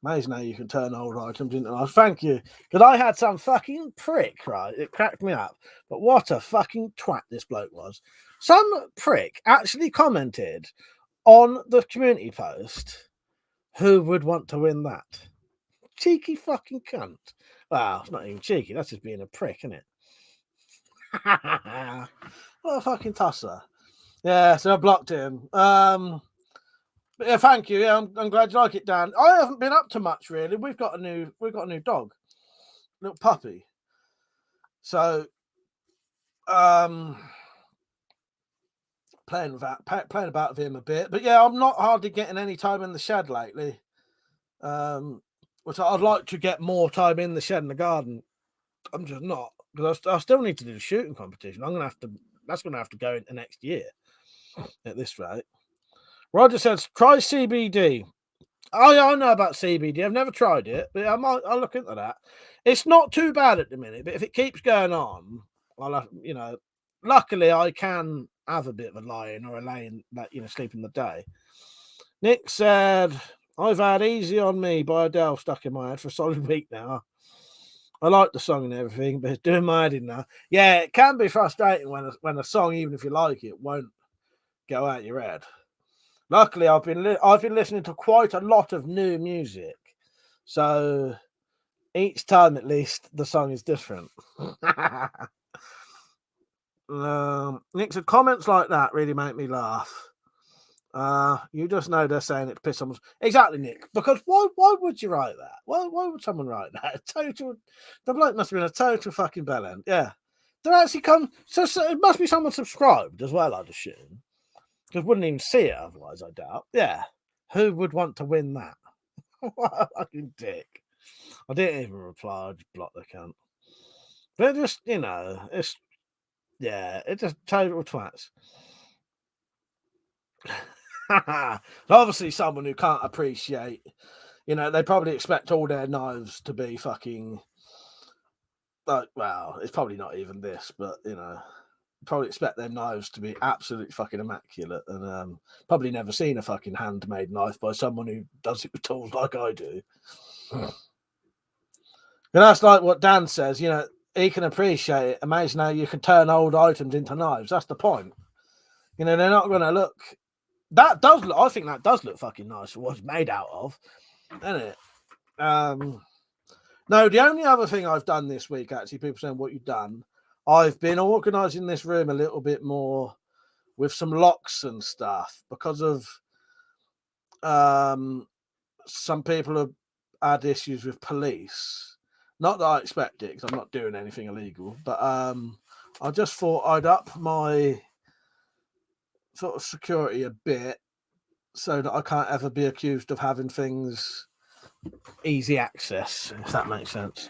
Amazing how you can turn old items into knives. Thank you. Because I had some fucking prick, right? It cracked me up. But what a fucking twat this bloke was. Some prick actually commented on the community post, who would want to win that? Cheeky fucking cunt. Well, it's not even cheeky. That's just being a prick, isn't it? What a fucking tosser. Yeah, so I blocked him. But yeah, thank you. Yeah, I'm glad you like it, Dan. I haven't been up to much really. We've got a new dog, little puppy. So, playing about with him a bit. But yeah, I'm not hardly getting any time in the shed lately. Which I'd like to get more time in the shed and the garden. I'm just not, because I still need to do the shooting competition. That's gonna have to go into next year at this rate. Roger says, try CBD. I know about CBD. I've never tried it, but I'll look into that. It's not too bad at the minute, but if it keeps going on, I'll have, luckily I can have a bit of a lie-in or a lay-in, sleep in the day. Nick said, I've had Easy on Me by Adele stuck in my head for a solid week now. I like the song and everything, but it's doing my head in now. Yeah, it can be frustrating when a song, even if you like it, won't go out your head. Luckily, I've been listening to quite a lot of new music, so each time at least the song is different. Nick said, comments like that really make me laugh. You just know they're saying it to piss someone. Exactly, Nick. Because why would you write that? Why would someone write that? The bloke must have been a total fucking bellend. Yeah. They actually come. So it must be someone subscribed as well, I'd assume. Because wouldn't even see it otherwise, I doubt. Yeah. Who would want to win that? What a fucking dick. I didn't even reply. I just blocked the cunt. But just, it's just total twats. Obviously, someone who can't appreciate, they probably expect all their knives to be fucking, well, it's probably not even this, but, probably expect their knives to be absolutely fucking immaculate, and probably never seen a fucking handmade knife by someone who does it with tools like I do. And that's like what Dan says, he can appreciate it. Amazing how you can turn old items into knives. That's the point. They're not going to look. I think that does look fucking nice for what it's made out of, isn't it? No, the only other thing I've done this week, actually, people saying what you've done, I've been organising this room a little bit more with some locks and stuff because of some people have had issues with police. Not that I expect it, because I'm not doing anything illegal, but I just thought I'd up my sort of security a bit so that I can't ever be accused of having things easy access, if that makes sense.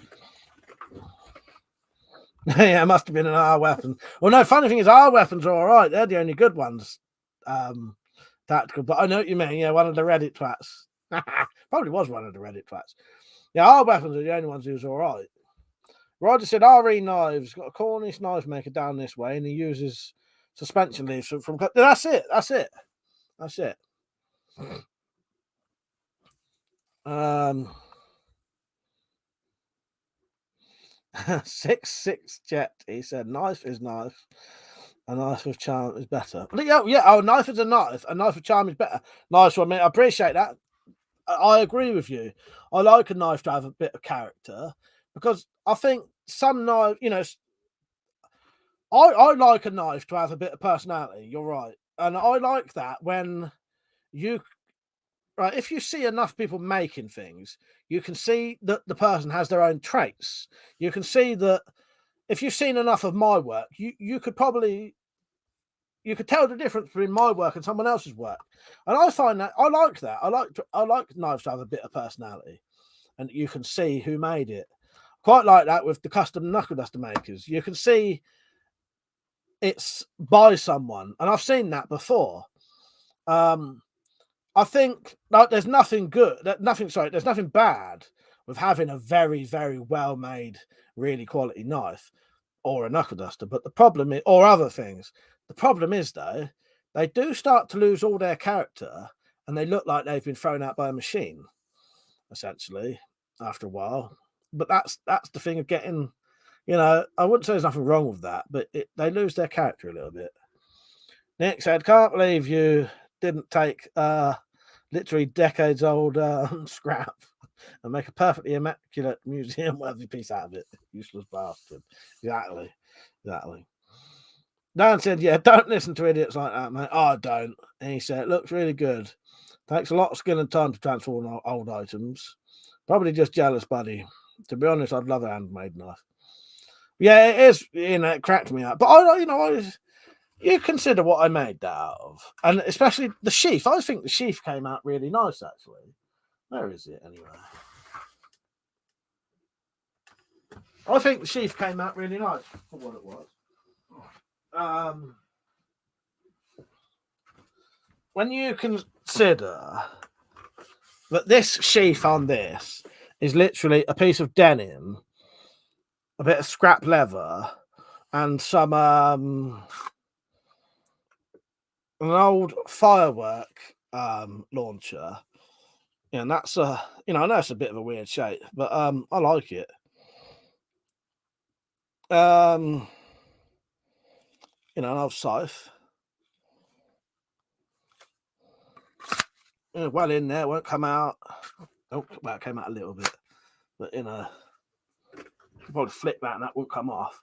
Yeah, it must have been an R weapon. Well, no, funny thing is, our weapons are all right. They're the only good ones. Tactical, but I know what you mean. Yeah, one of the Reddit twats. Probably was one of the Reddit twats. Yeah, our weapons are the only ones who's all right. Roger said, RE Knives got a Cornish knife maker down this way, and he uses suspension leaves from. That's it. 6 Jet. He said, "Knife is knife. A knife with charm is better." Yeah. Oh, knife is a knife. A knife with charm is better. Nice one, mate. I appreciate that. I agree with you. I like a knife to have a bit of character because I think some knife, I like a knife to have a bit of personality. You're right, and I like that when if you see enough people making things, you can see that the person has their own traits. You can see that if you've seen enough of my work, you could tell the difference between my work and someone else's work. And I find that I like that. I like knives to have a bit of personality, and you can see who made it. Quite like that with the custom knuckle duster makers. You can see it's by someone, and I've seen that before. I think like there's nothing good, there's nothing bad with having a very, very well made, really quality knife or a knuckle duster. But the problem is, or other things, the problem is though, they do start to lose all their character and they look like they've been thrown out by a machine, essentially, after a while. But that's the thing of getting, I wouldn't say there's nothing wrong with that, but they lose their character a little bit. Nick said, "Can't believe you didn't take literally decades old scrap and make a perfectly immaculate museum worthy piece out of it. Useless bastard." Exactly. Dan said, "Yeah, don't listen to idiots like that, mate." Oh, I don't. And he said, "It looks really good. Takes a lot of skill and time to transform old items. Probably just jealous, buddy. To be honest, I'd love a handmade knife." Yeah, it is. It cracked me up. But you consider what I made that out of, and especially the sheath. I think the sheath came out really nice, actually. Where is it anyway? I think the sheath came out really nice for what it was. When you consider that this sheath on this is literally a piece of denim, a bit of scrap leather, and some an old firework launcher. Yeah, and that's I know it's a bit of a weird shape, but I like it. An old scythe. Well in there, won't come out. Oh, well, it came out a little bit, but probably flip that and that won't come off.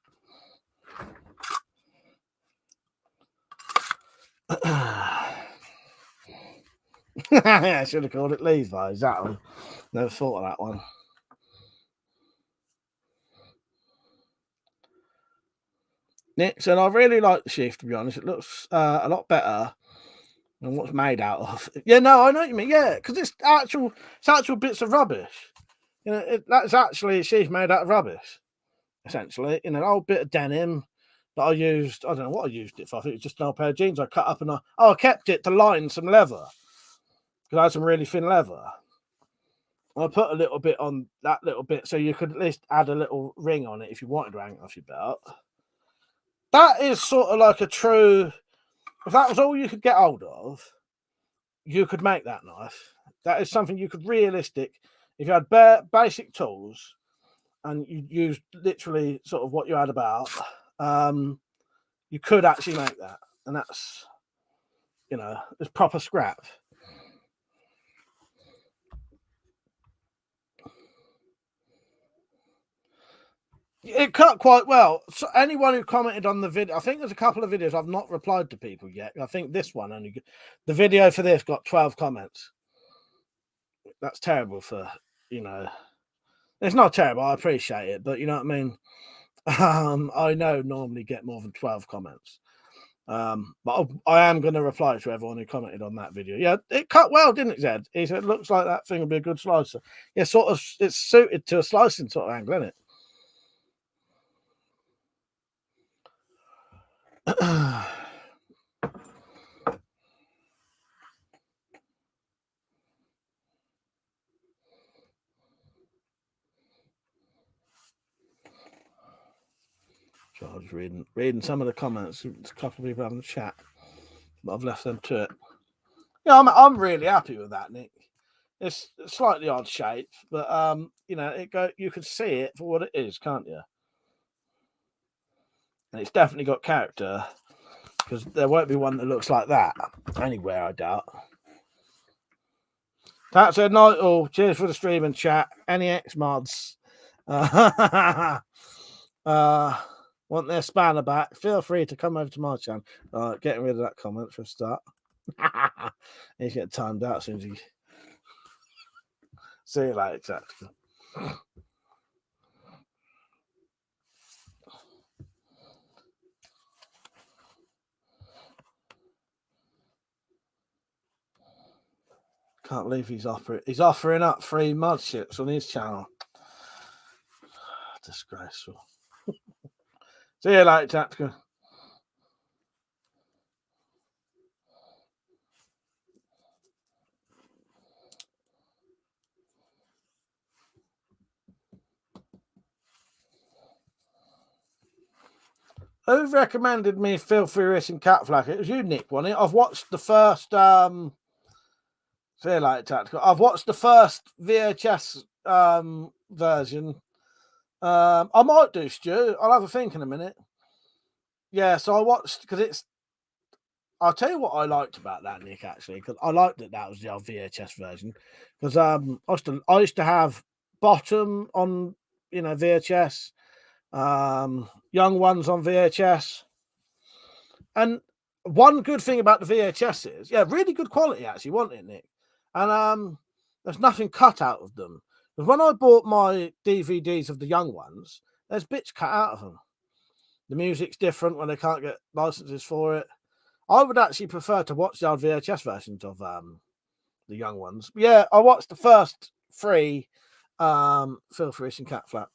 Yeah, I should have called it Levi, exactly. Never thought of that one. Nick said, "I really like the sheath, to be honest. It looks a lot better than what's made out of." Yeah, no, I know what you mean. Yeah, because it's actual bits of rubbish. That's actually a sheath made out of rubbish, essentially. An old bit of denim that I used. I don't know what I used it for. I think it was just an old pair of jeans I cut up and I kept it to line some leather because I had some really thin leather. I put a little bit on that little bit so you could at least add a little ring on it if you wanted to hang it off your belt. That is sort of like a true. If that was all you could get hold of, you could make that knife. That is something you could realistic. If you had basic tools and you used literally sort of what you had about, you could actually make that. And that's, it's proper scrap. It cut quite well. So anyone who commented on the video, I think there's a couple of videos I've not replied to people yet. I think this one only, the video for this got 12 comments. That's terrible for, it's not terrible. I appreciate it, but you know what I mean? I know normally get more than 12 comments. But I am going to reply to everyone who commented on that video. Yeah, it cut well, didn't it, Zed? He said, "Looks like that thing will be a good slicer." Yeah, sort of, it's suited to a slicing sort of angle, isn't it? So I was reading some of the comments. There's a couple of people having a chat, but I've left them to it. Yeah, I'm really happy with that, Nick. It's a slightly odd shape, but you can see it for what it is, can't you? And it's definitely got character because there won't be one that looks like that anywhere, I doubt. That said, night all. Cheers for the stream and chat. NEX mods want their spanner back? Feel free to come over to my channel. Getting rid of that comment for a start. He's getting timed out as soon as he. See you later, exactly. Can't believe he's offering up free mod ships on his channel. Disgraceful. See you later, Tactical. Who recommended me Filthy Rich and Cat Flak? It was you, Nick, wasn't it? I've watched the first feel like tactical. I've watched the first VHS version. I might do, Stu. I'll have a think in a minute. Yeah, so I watched because it's. I'll tell you what I liked about that, Nick. Actually, because I liked that was the old VHS version. Because I used to have Bottom on VHS, Young Ones on VHS, and one good thing about the VHS is, really good quality actually, wasn't it, Nick? And there's nothing cut out of them. Because when I bought my DVDs of the Young Ones, there's bits cut out of them. The music's different when they can't get licenses for it. I would actually prefer to watch the old VHS versions of the Young Ones. Yeah, I watched the first 3 Filthy Rich and Cat Flap.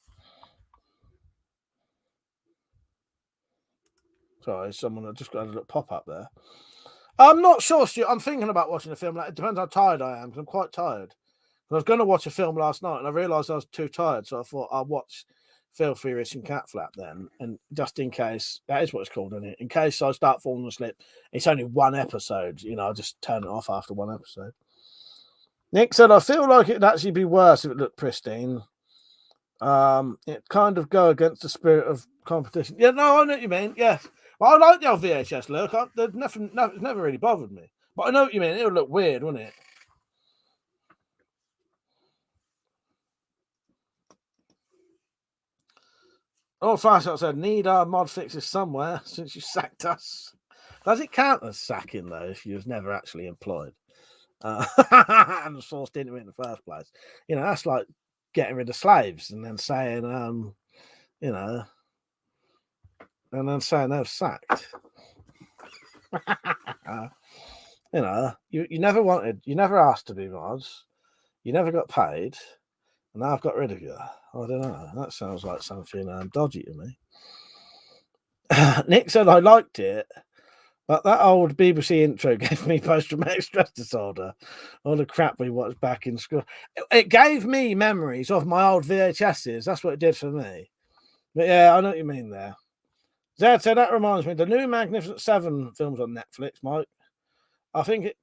Sorry, someone just got a little pop up there. I'm not sure, Stu. I'm thinking about watching a film. It depends how tired I am, because I'm quite tired. I was going to watch a film last night, and I realised I was too tired, so I thought I'll watch Filthy Rich and Cat Flap then, and just in case, that is what it's called, isn't it? In case I start falling asleep, it's only 1 episode. I'll just turn it off after 1 episode. Nick said, I feel like it'd actually be worse if it looked pristine. It kind of go against the spirit of competition. Yeah, no, I know what you mean. Yes. Well, I like the old VHS look. It's never really bothered me. But I know what you mean. It would look weird, wouldn't it? Oh, Flash said, need our mod fixes somewhere since you sacked us. Does it count as sacking, though, if you was never actually employed? And was forced into it in the first place? That's like getting rid of slaves and then saying, and then saying they were sacked. You never asked to be mods, you never got paid, and now I've got rid of you. I don't know. That sounds like something dodgy to me. Nick said I liked it, but that old BBC intro gave me post-traumatic stress disorder. All the crap we watched back in school. It gave me memories of my old VHSs. That's what it did for me. But yeah, I know what you mean there. Zed said that reminds me, the new Magnificent Seven films on Netflix, Mike. I think it.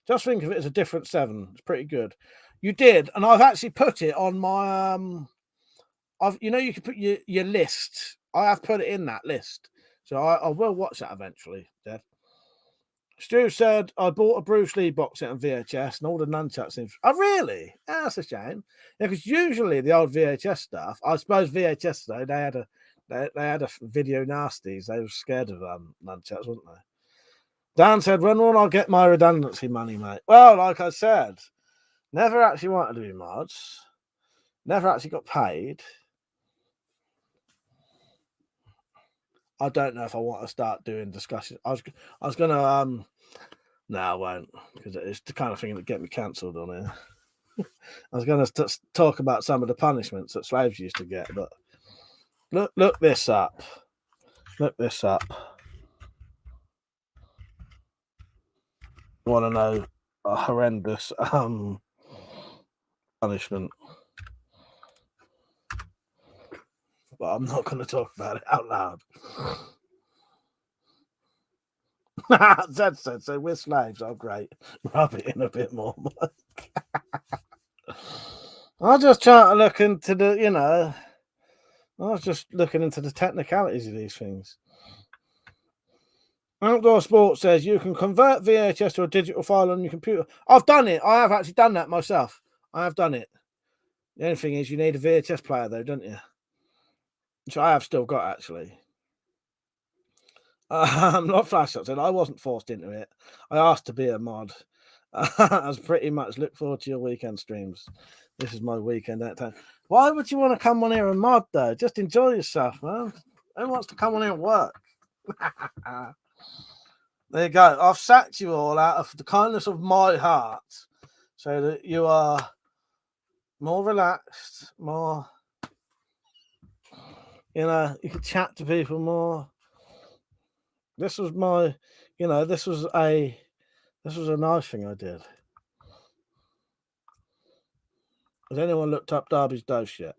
Just think of it as a different 7. It's pretty good. You did, and I've actually put it on my. You can put your list. I have put it in that list, so I will watch that eventually. Dad. Stu said I bought a Bruce Lee box set on VHS and all the nunchucks. Oh, really? Yeah, that's a shame. Yeah, because usually the old VHS stuff. I suppose VHS though they had a video nasties. They were scared of nunchucks, weren't they? Dan said, when will I get my redundancy money, mate? Well, like I said, never actually wanted to be mods. Never actually got paid. I don't know if I want to start doing discussions. I was going to, no, I won't, because it's the kind of thing that get me cancelled on here. I was going to talk about some of the punishments that slaves used to get, but look this up. Look this up. Want to know a horrendous punishment, but I'm not going to talk about it out loud. Zed said, so we're slaves. Oh, great. Rub it in a bit more, Mike. I was just trying to look into the, I was just looking into the technicalities of these things. Outdoor Sports says you can convert VHS to a digital file on your computer. I've done it. I have actually done that myself. I have done it. The only thing is you need a VHS player, though, don't you? Which I have still got, actually. Not Flash said I wasn't forced into it. I asked to be a mod. I was pretty much look forward to your weekend streams. This is my weekend at time. Why would you want to come on here and mod, though? Just enjoy yourself, man. Who wants to come on here and work? There you go. I've sacked you all out of the kindness of my heart so that you are more relaxed, more, you can chat to people more. This was my, this was a nice thing I did. Has anyone looked up Derby's dose yet?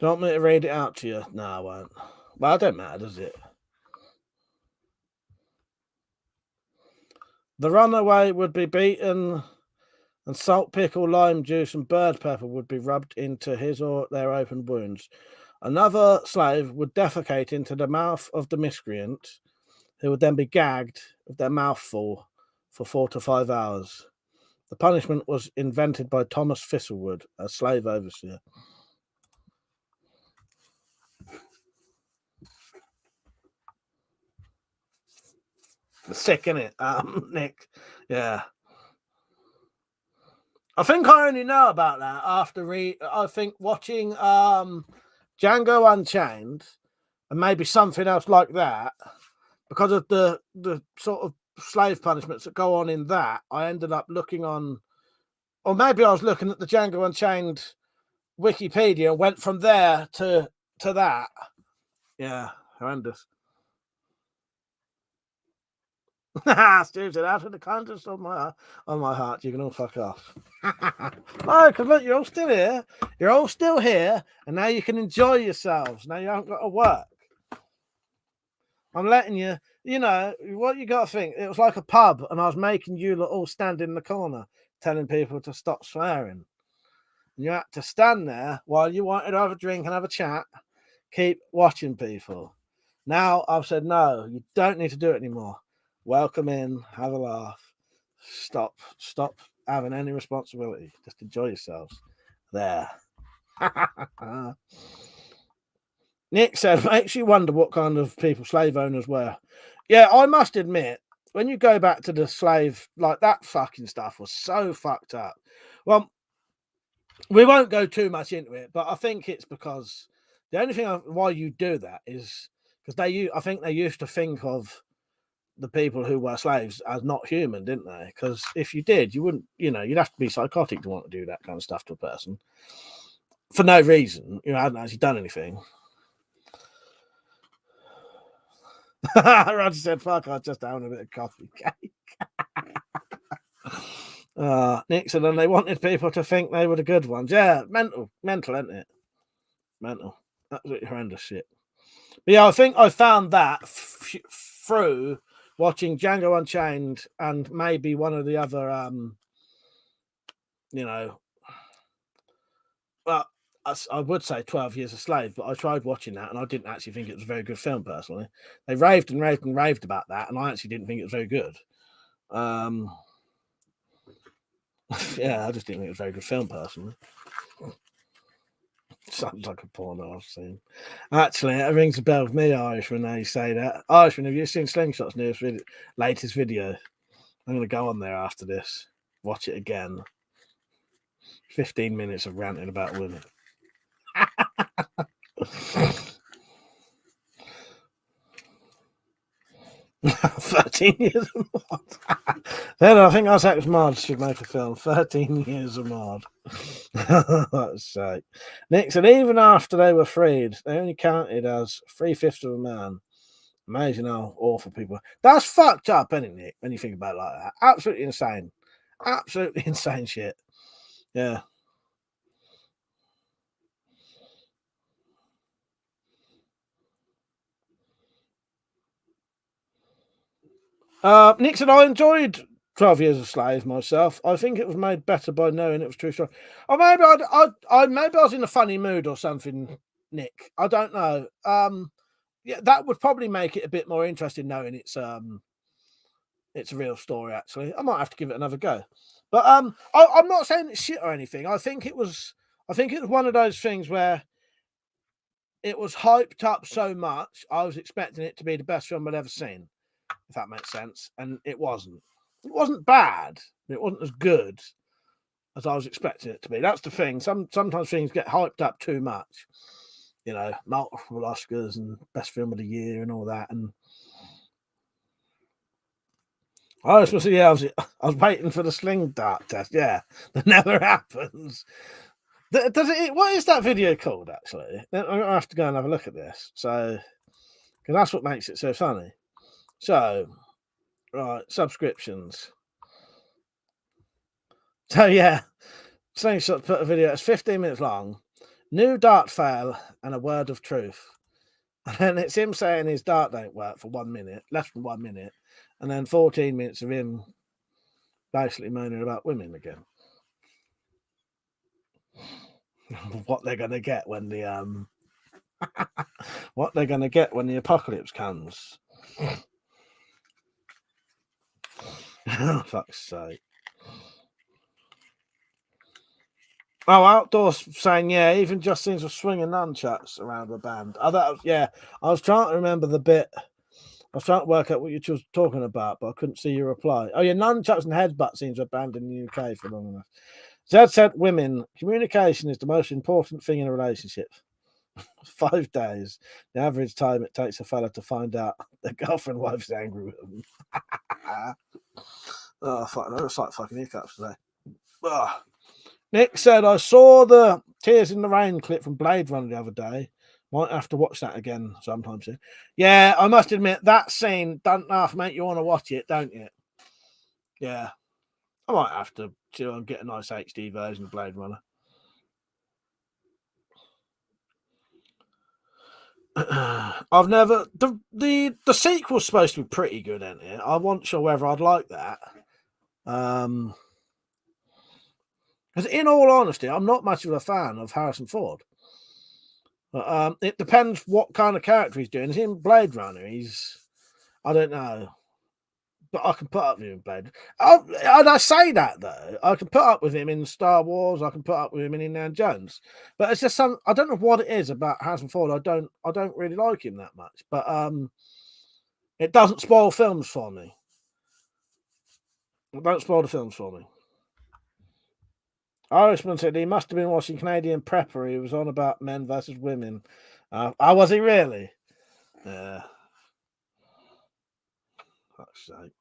Do you want me to read it out to you? No, I won't. Well, it don't matter, does it? The runaway would be beaten, and salt, pickle, lime juice, and bird pepper would be rubbed into his or their open wounds. Another slave would defecate into the mouth of the miscreant, who would then be gagged with their mouth full for 4 to 5 hours. The punishment was invented by Thomas Thistlewood, a slave overseer. Sick, innit, Nick? Yeah. I think I only know about that after I think watching Django Unchained and maybe something else like that, because of the sort of slave punishments that go on in that. I ended up looking on, or maybe I was looking at the Django Unchained Wikipedia and went from there to that. Yeah, horrendous. Stu said, out of the kindness of my heart, you can all fuck off. No, because look, you're all still here. You're all still here, and now you can enjoy yourselves. Now you haven't got to work. I'm letting you, you know, what you got to think. It was like a pub, and I was making you all stand in the corner, telling people to stop swearing. And you had to stand there while you wanted to have a drink and have a chat, keep watching people. Now I've said, no, you don't need to do it anymore. Welcome in, have a laugh, stop having any responsibility. Just enjoy yourselves. There. Nick said, makes you wonder what kind of people slave owners were. Yeah, I must admit, when you go back to the slave, like that fucking stuff was so fucked up. Well, we won't go too much into it, but I think it's because the only thing why you do that is because I think they used to think of the people who were slaves as not human, didn't they? Because if you did, you wouldn't, you'd have to be psychotic to want to do that kind of stuff to a person for no reason. Hadn't actually done anything. Roger said, fuck, I was just having a bit of coffee cake. Nick said, and they wanted people to think they were the good ones. Yeah, mental, isn't it? Mental. Absolutely horrendous shit. But yeah, I think I found that through watching Django Unchained and maybe one of the other, well, I would say 12 Years a Slave, but I tried watching that and I didn't actually think it was a very good film, personally. They raved and raved and raved about that, and I actually didn't think it was very good. Yeah, I just didn't think it was a very good film, personally. Sounds like a porno I've seen. Actually, it rings a bell with me, Irishman, now you say that. Irishman, have you seen Slingshot's latest video? I'm going to go on there after this, watch it again. 15 minutes of ranting about women. 13 years of mod. Then I think us ex-mods should make a film. 13 years of mod. That's sake. Nick said, even after they were freed, they only counted as 3/5 of a man. Amazing how awful people are. That's fucked up, isn't it, Nick, when you think about it like that? Absolutely insane. Absolutely insane shit. Yeah. Nick said, I enjoyed 12 Years a Slave myself. I think it was made better by knowing it was true story. Or maybe maybe I was in a funny mood or something, Nick. I don't know. Yeah, that would probably make it a bit more interesting knowing it's a real story, actually. I might have to give it another go. But I'm not saying it's shit or anything. I think it was one of those things where it was hyped up so much, I was expecting it to be the best film I'd ever seen, if that makes sense. And it wasn't. It wasn't bad. It wasn't as good as I was expecting it to be. That's the thing. Sometimes things get hyped up too much. Multiple Oscars and best film of the year and all that. And I was waiting for the sling dart test. Yeah, that never happens. Does it? What is that video called? Actually, I'm gonna have to go and have a look at this. So, because that's what makes it so funny. So, right, subscriptions. So yeah, Slingshot put a video. It's 15 minutes long. New dart fail and a word of truth. And then it's him saying his dart don't work for 1 minute, less than 1 minute, and then 14 minutes of him basically moaning about women again. What they're gonna get when the what they're gonna get when the apocalypse comes. Fuck's sake. Oh, Outdoors saying, yeah, even just seems to swinging nunchucks around the band. I was trying to remember the bit. I was trying to work out what you were talking about, but I couldn't see your reply. Oh, yeah, nunchucks and headbutt seems to have banned in the UK for long enough. Zed said, women, communication is the most important thing in a relationship. 5 days, the average time it takes a fella to find out their girlfriend wife is angry with them. Oh, fuck, that looks like fucking hiccups today. Ugh. Nick said, I saw the Tears in the Rain clip from Blade Runner the other day. Might have to watch that again sometime soon. Yeah, I must admit, that scene doesn't half make you want to watch it, don't you? Yeah. I might have to get a nice HD version of Blade Runner. I've never... The sequel's supposed to be pretty good, isn't it? I wasn't sure whether I'd like that. Because in all honesty, I'm not much of a fan of Harrison Ford. But, it depends what kind of character he's doing. Is he in Blade Runner? I don't know. But I can put up with him in Blade. And I say that, though. I can put up with him in Star Wars. I can put up with him in Indiana Jones. But it's just I don't know what it is about Harrison Ford. I don't really like him that much. But it doesn't spoil films for me. It don't spoil the films for me. Irishman said he must have been watching Canadian Prepper. He was on about men versus women. Was he really? Yeah. Fuck's sake.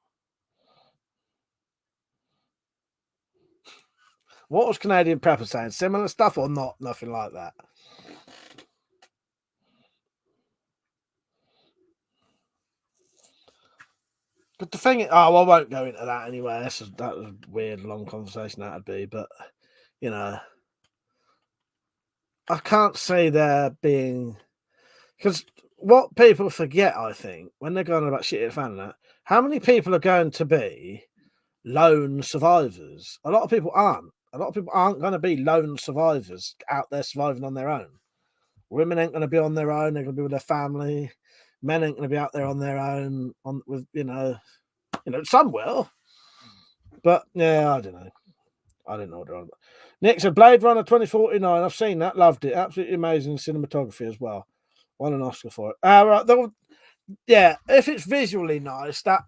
What was Canadian Prepper saying? Similar stuff or not? Nothing like that. But the thing is, I won't go into that anyway. That was a weird, long conversation that'd be. But, I can't say there being... Because what people forget, I think, when they're going about shit at fan and that, how many people are going to be lone survivors? A lot of people aren't. A lot of people aren't going to be lone survivors out there surviving on their own. Women ain't going to be on their own. They're going to be with their family. Men ain't going to be out there on their own. Some will. But, yeah, I don't know. I don't know what they're on about. Nick said, Blade Runner 2049. I've seen that. Loved it. Absolutely amazing cinematography as well. Won an Oscar for it. Right. Yeah, if it's visually nice, that's,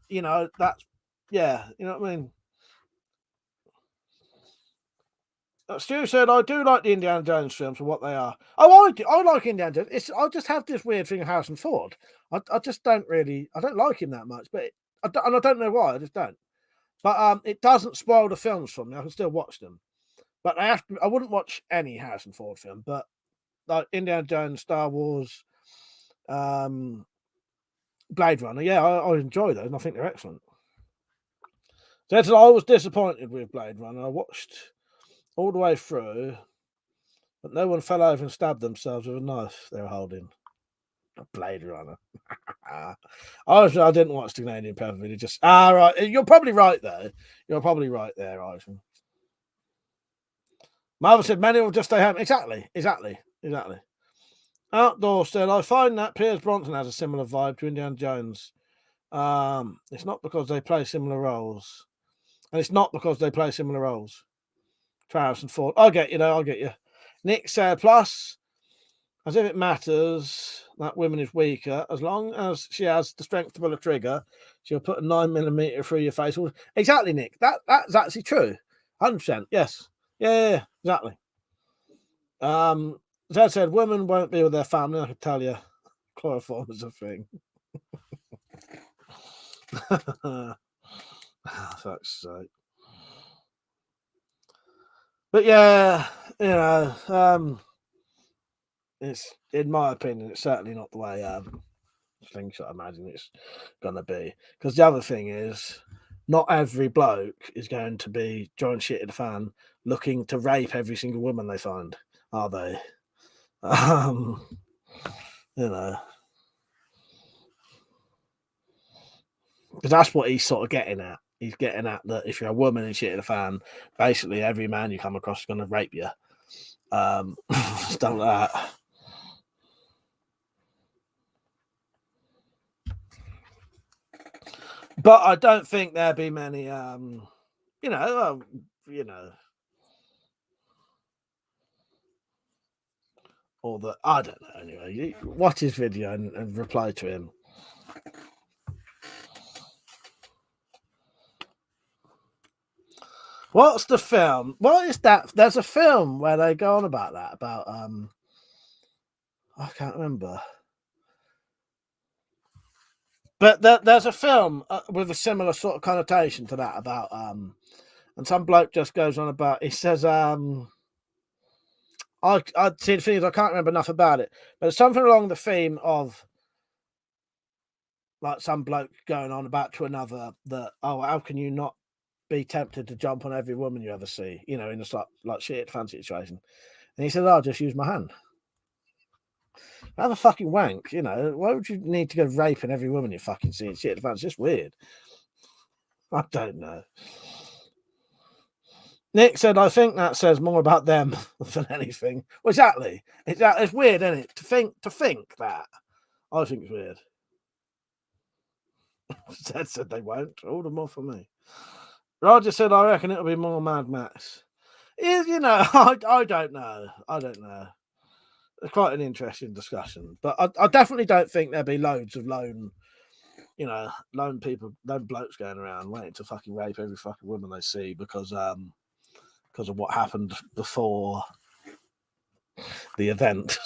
yeah, you know what I mean? Stu said, I do like the Indiana Jones films for what they are. Oh, I like Indiana Jones. I just have this weird thing of Harrison Ford. I just don't like him that much, but I don't know why, I just don't. But it doesn't spoil the films for me. I can still watch them. But I wouldn't watch any Harrison Ford film, but like Indiana Jones, Star Wars, Blade Runner, yeah, I enjoy those and I think they're excellent. So I was disappointed with Blade Runner. I watched all the way through, but no one fell over and stabbed themselves with a knife they were holding. A Blade Runner. I didn't watch the Canadian Prepper video. Right. You're probably right though. You're probably right there, Irishman. Marvel said many will just stay home. Exactly. Outdoor said, I find that Pierce Bronson has a similar vibe to Indiana Jones. It's not because they play similar roles. And it's not because they play similar roles. Travis and Ford. I'll get you. Nick said, plus, as if it matters that women is weaker, as long as she has the strength to pull a trigger, she'll put a 9mm through your face. Exactly, Nick. That's actually true. 100%. Yes. Yeah, exactly. Zed said, women won't be with their family, I can tell you. Chloroform is a thing. Fuck's sake. But yeah, it's, in my opinion, it's certainly not the way things I imagine it's gonna be. Because the other thing is, not every bloke is going to be drawing shit at the fan looking to rape every single woman they find, are they? You know, because that's what he's sort of getting at. He's getting at that if you're a woman and shit in a fan, basically every man you come across is going to rape you. Stuff like that. But I don't think there'll be many, or that I don't know. Anyway, you watch his video and reply to him. What's the film? What is that? There's a film where they go on about that. About I can't remember. But there's a film with a similar sort of connotation to that about and some bloke just goes on about. He says I'd seen things, I can't remember enough about it, but it's something along the theme of like some bloke going on about to another that, oh, how can you not be tempted to jump on every woman you ever see, in a like shit fancy situation? And he said, I'll just use my hand. Have a fucking wank, why would you need to go raping every woman you fucking see in shit fancy? It's just weird. I don't know. Nick said, I think that says more about them than anything. Well, exactly. It's weird, isn't it? To think that. I think it's weird. said they won't. All the more for me. Roger said, I reckon it'll be more Mad Max. I don't know. It's quite an interesting discussion. But I definitely don't think there'll be loads of lone people, lone blokes going around waiting to fucking rape every fucking woman they see because of what happened before the event.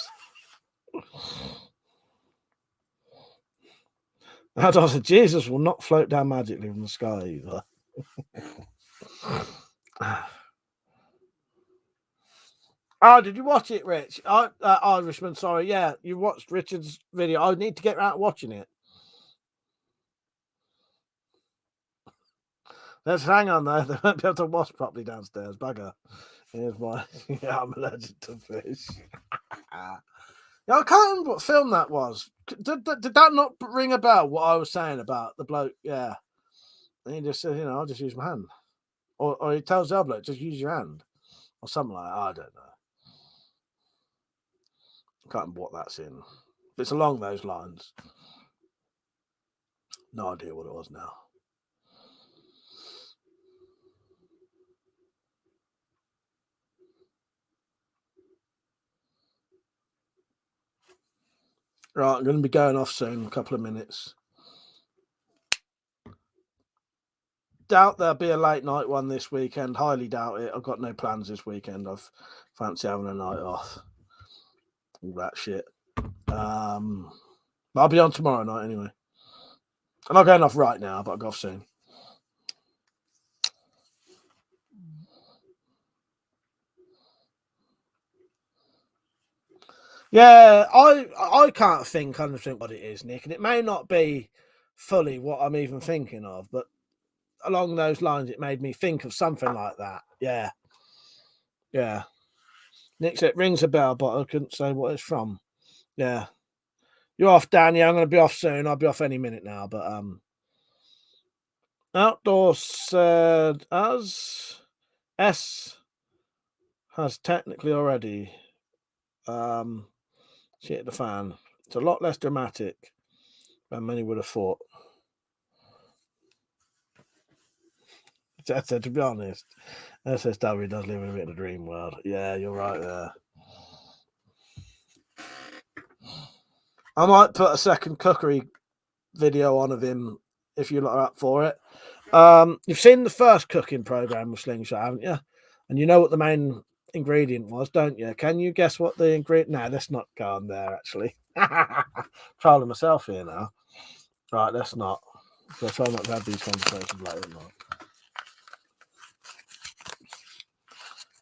And I said, Jesus will not float down magically from the sky either. Oh, did you watch it, Rich? Irishman, sorry. Yeah, you watched Richard's video. I need to get around watching it. Let's hang on, though. They won't be able to wash properly downstairs. Bugger. Here's my... Yeah, I'm allergic to fish. Yeah, I can't remember what film that was. Did that not ring a bell, what I was saying about the bloke? Yeah. And he just said, I'll just use my hand. Or he tells the other bloke, just use your hand. Or something like that. I don't know. I can't remember what that's in. But it's along those lines. No idea what it was now. Right, I'm going to be going off soon, a couple of minutes. Doubt there'll be a late night one this weekend. Highly doubt it. I've got no plans this weekend. I fancy having a night off. All that shit. But I'll be on tomorrow night anyway. I'm not going off right now, but I'll go off soon. Yeah, I can't think 100% what it is, Nick, and it may not be fully what I'm even thinking of, but along those lines, it made me think of something like that. Yeah. Nick said it rings a bell, but I couldn't say what it's from. Yeah. You're off, Dan. Yeah, I'm going to be off soon. I'll be off any minute now, but Outdoor said as S has technically already shit the fan. It's a lot less dramatic than many would have thought. To be honest, SSW does live in a bit of a dream world. Yeah, you're right there. I might put a second cookery video on of him if you lot are up for it. You've seen the first cooking program with Slingshot, haven't you? And you know what the main ingredient was, don't you? Can you guess what the ingredient? No, let's not go on there. Actually, trolling myself here now. Right, let's not. So I try not to have these conversations later on.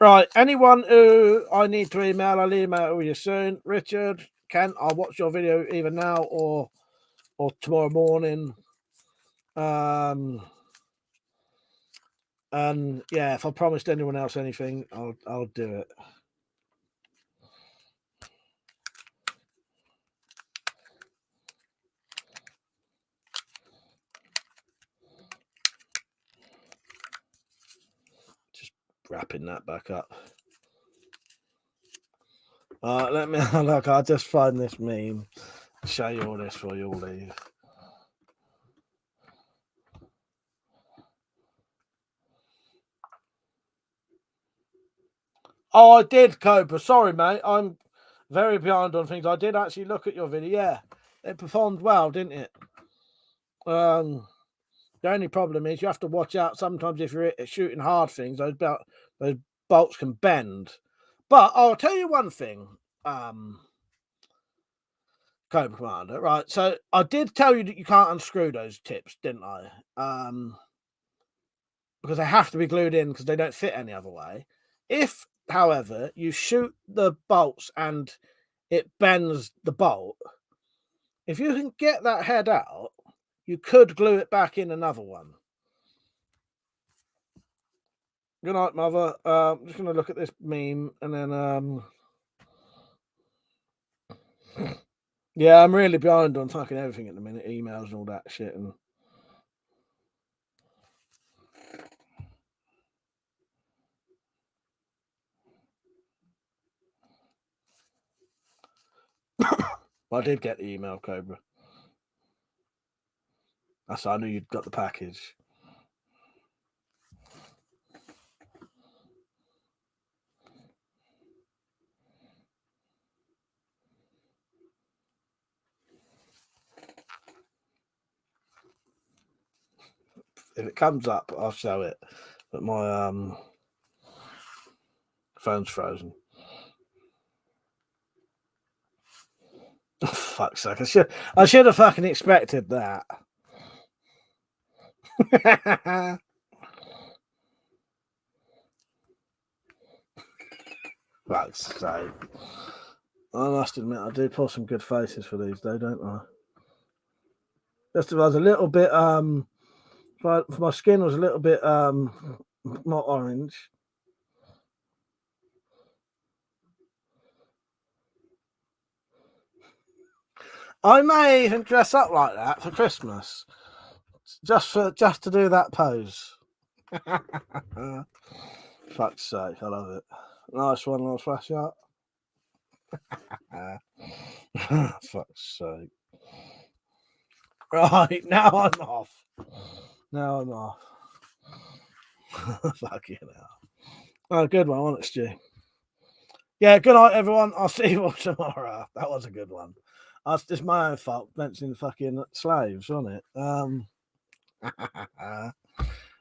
Right, anyone who I need to email, I'll email you soon. Richard, Ken, I'll watch your video either now or tomorrow morning. And yeah, if I promised anyone else anything, I'll do it. wrapping that back up. Let me look. I'll just find this meme. Show you all this before you all leave. Oh, I did, Cobra. Sorry, mate. I'm very behind on things. I did actually look at your video. Yeah, it performed well, didn't it? The only problem is you have to watch out sometimes if you're shooting hard things. Those bolts can bend. But I'll tell you one thing, Cobra Commander. Right, so I did tell you that you can't unscrew those tips, didn't I? Because they have to be glued in because they don't fit any other way. If, however, you shoot the bolts and it bends the bolt, if you can get that head out, you could glue it back in another one. Good night, Mother. I'm just going to look at this meme and then... Yeah, I'm really behind on fucking everything at the minute. Emails and all that shit. And I did get the email, Cobra. That's how I knew you'd got the package. If it comes up, I'll show it. But my phone's frozen. Oh, fuck's sake! I should have fucking expected that. Fuck's sake! I must admit, I do pull some good faces for these, though, don't I? Just if I was a little bit if my skin was a little bit not orange. I may even dress up like that for Christmas, just to do that pose. Fuck's sake, I love it. Nice one, little flash up. Fuck's sake. Right, now I'm off. Fucking hell. Oh, good one, wasn't it, Stu? Yeah, good night, everyone. I'll see you all tomorrow. That was a good one. It's my own fault mentioning fucking slaves, wasn't it?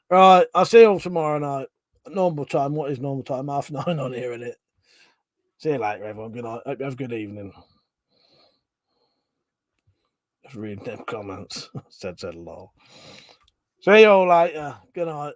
Right, I'll see you all tomorrow night. Normal time. What is normal time? 9:30 on here, innit? See you later, everyone. Good night. Hope you have a good evening. Just reading them comments. said lol. See you all later. Good night.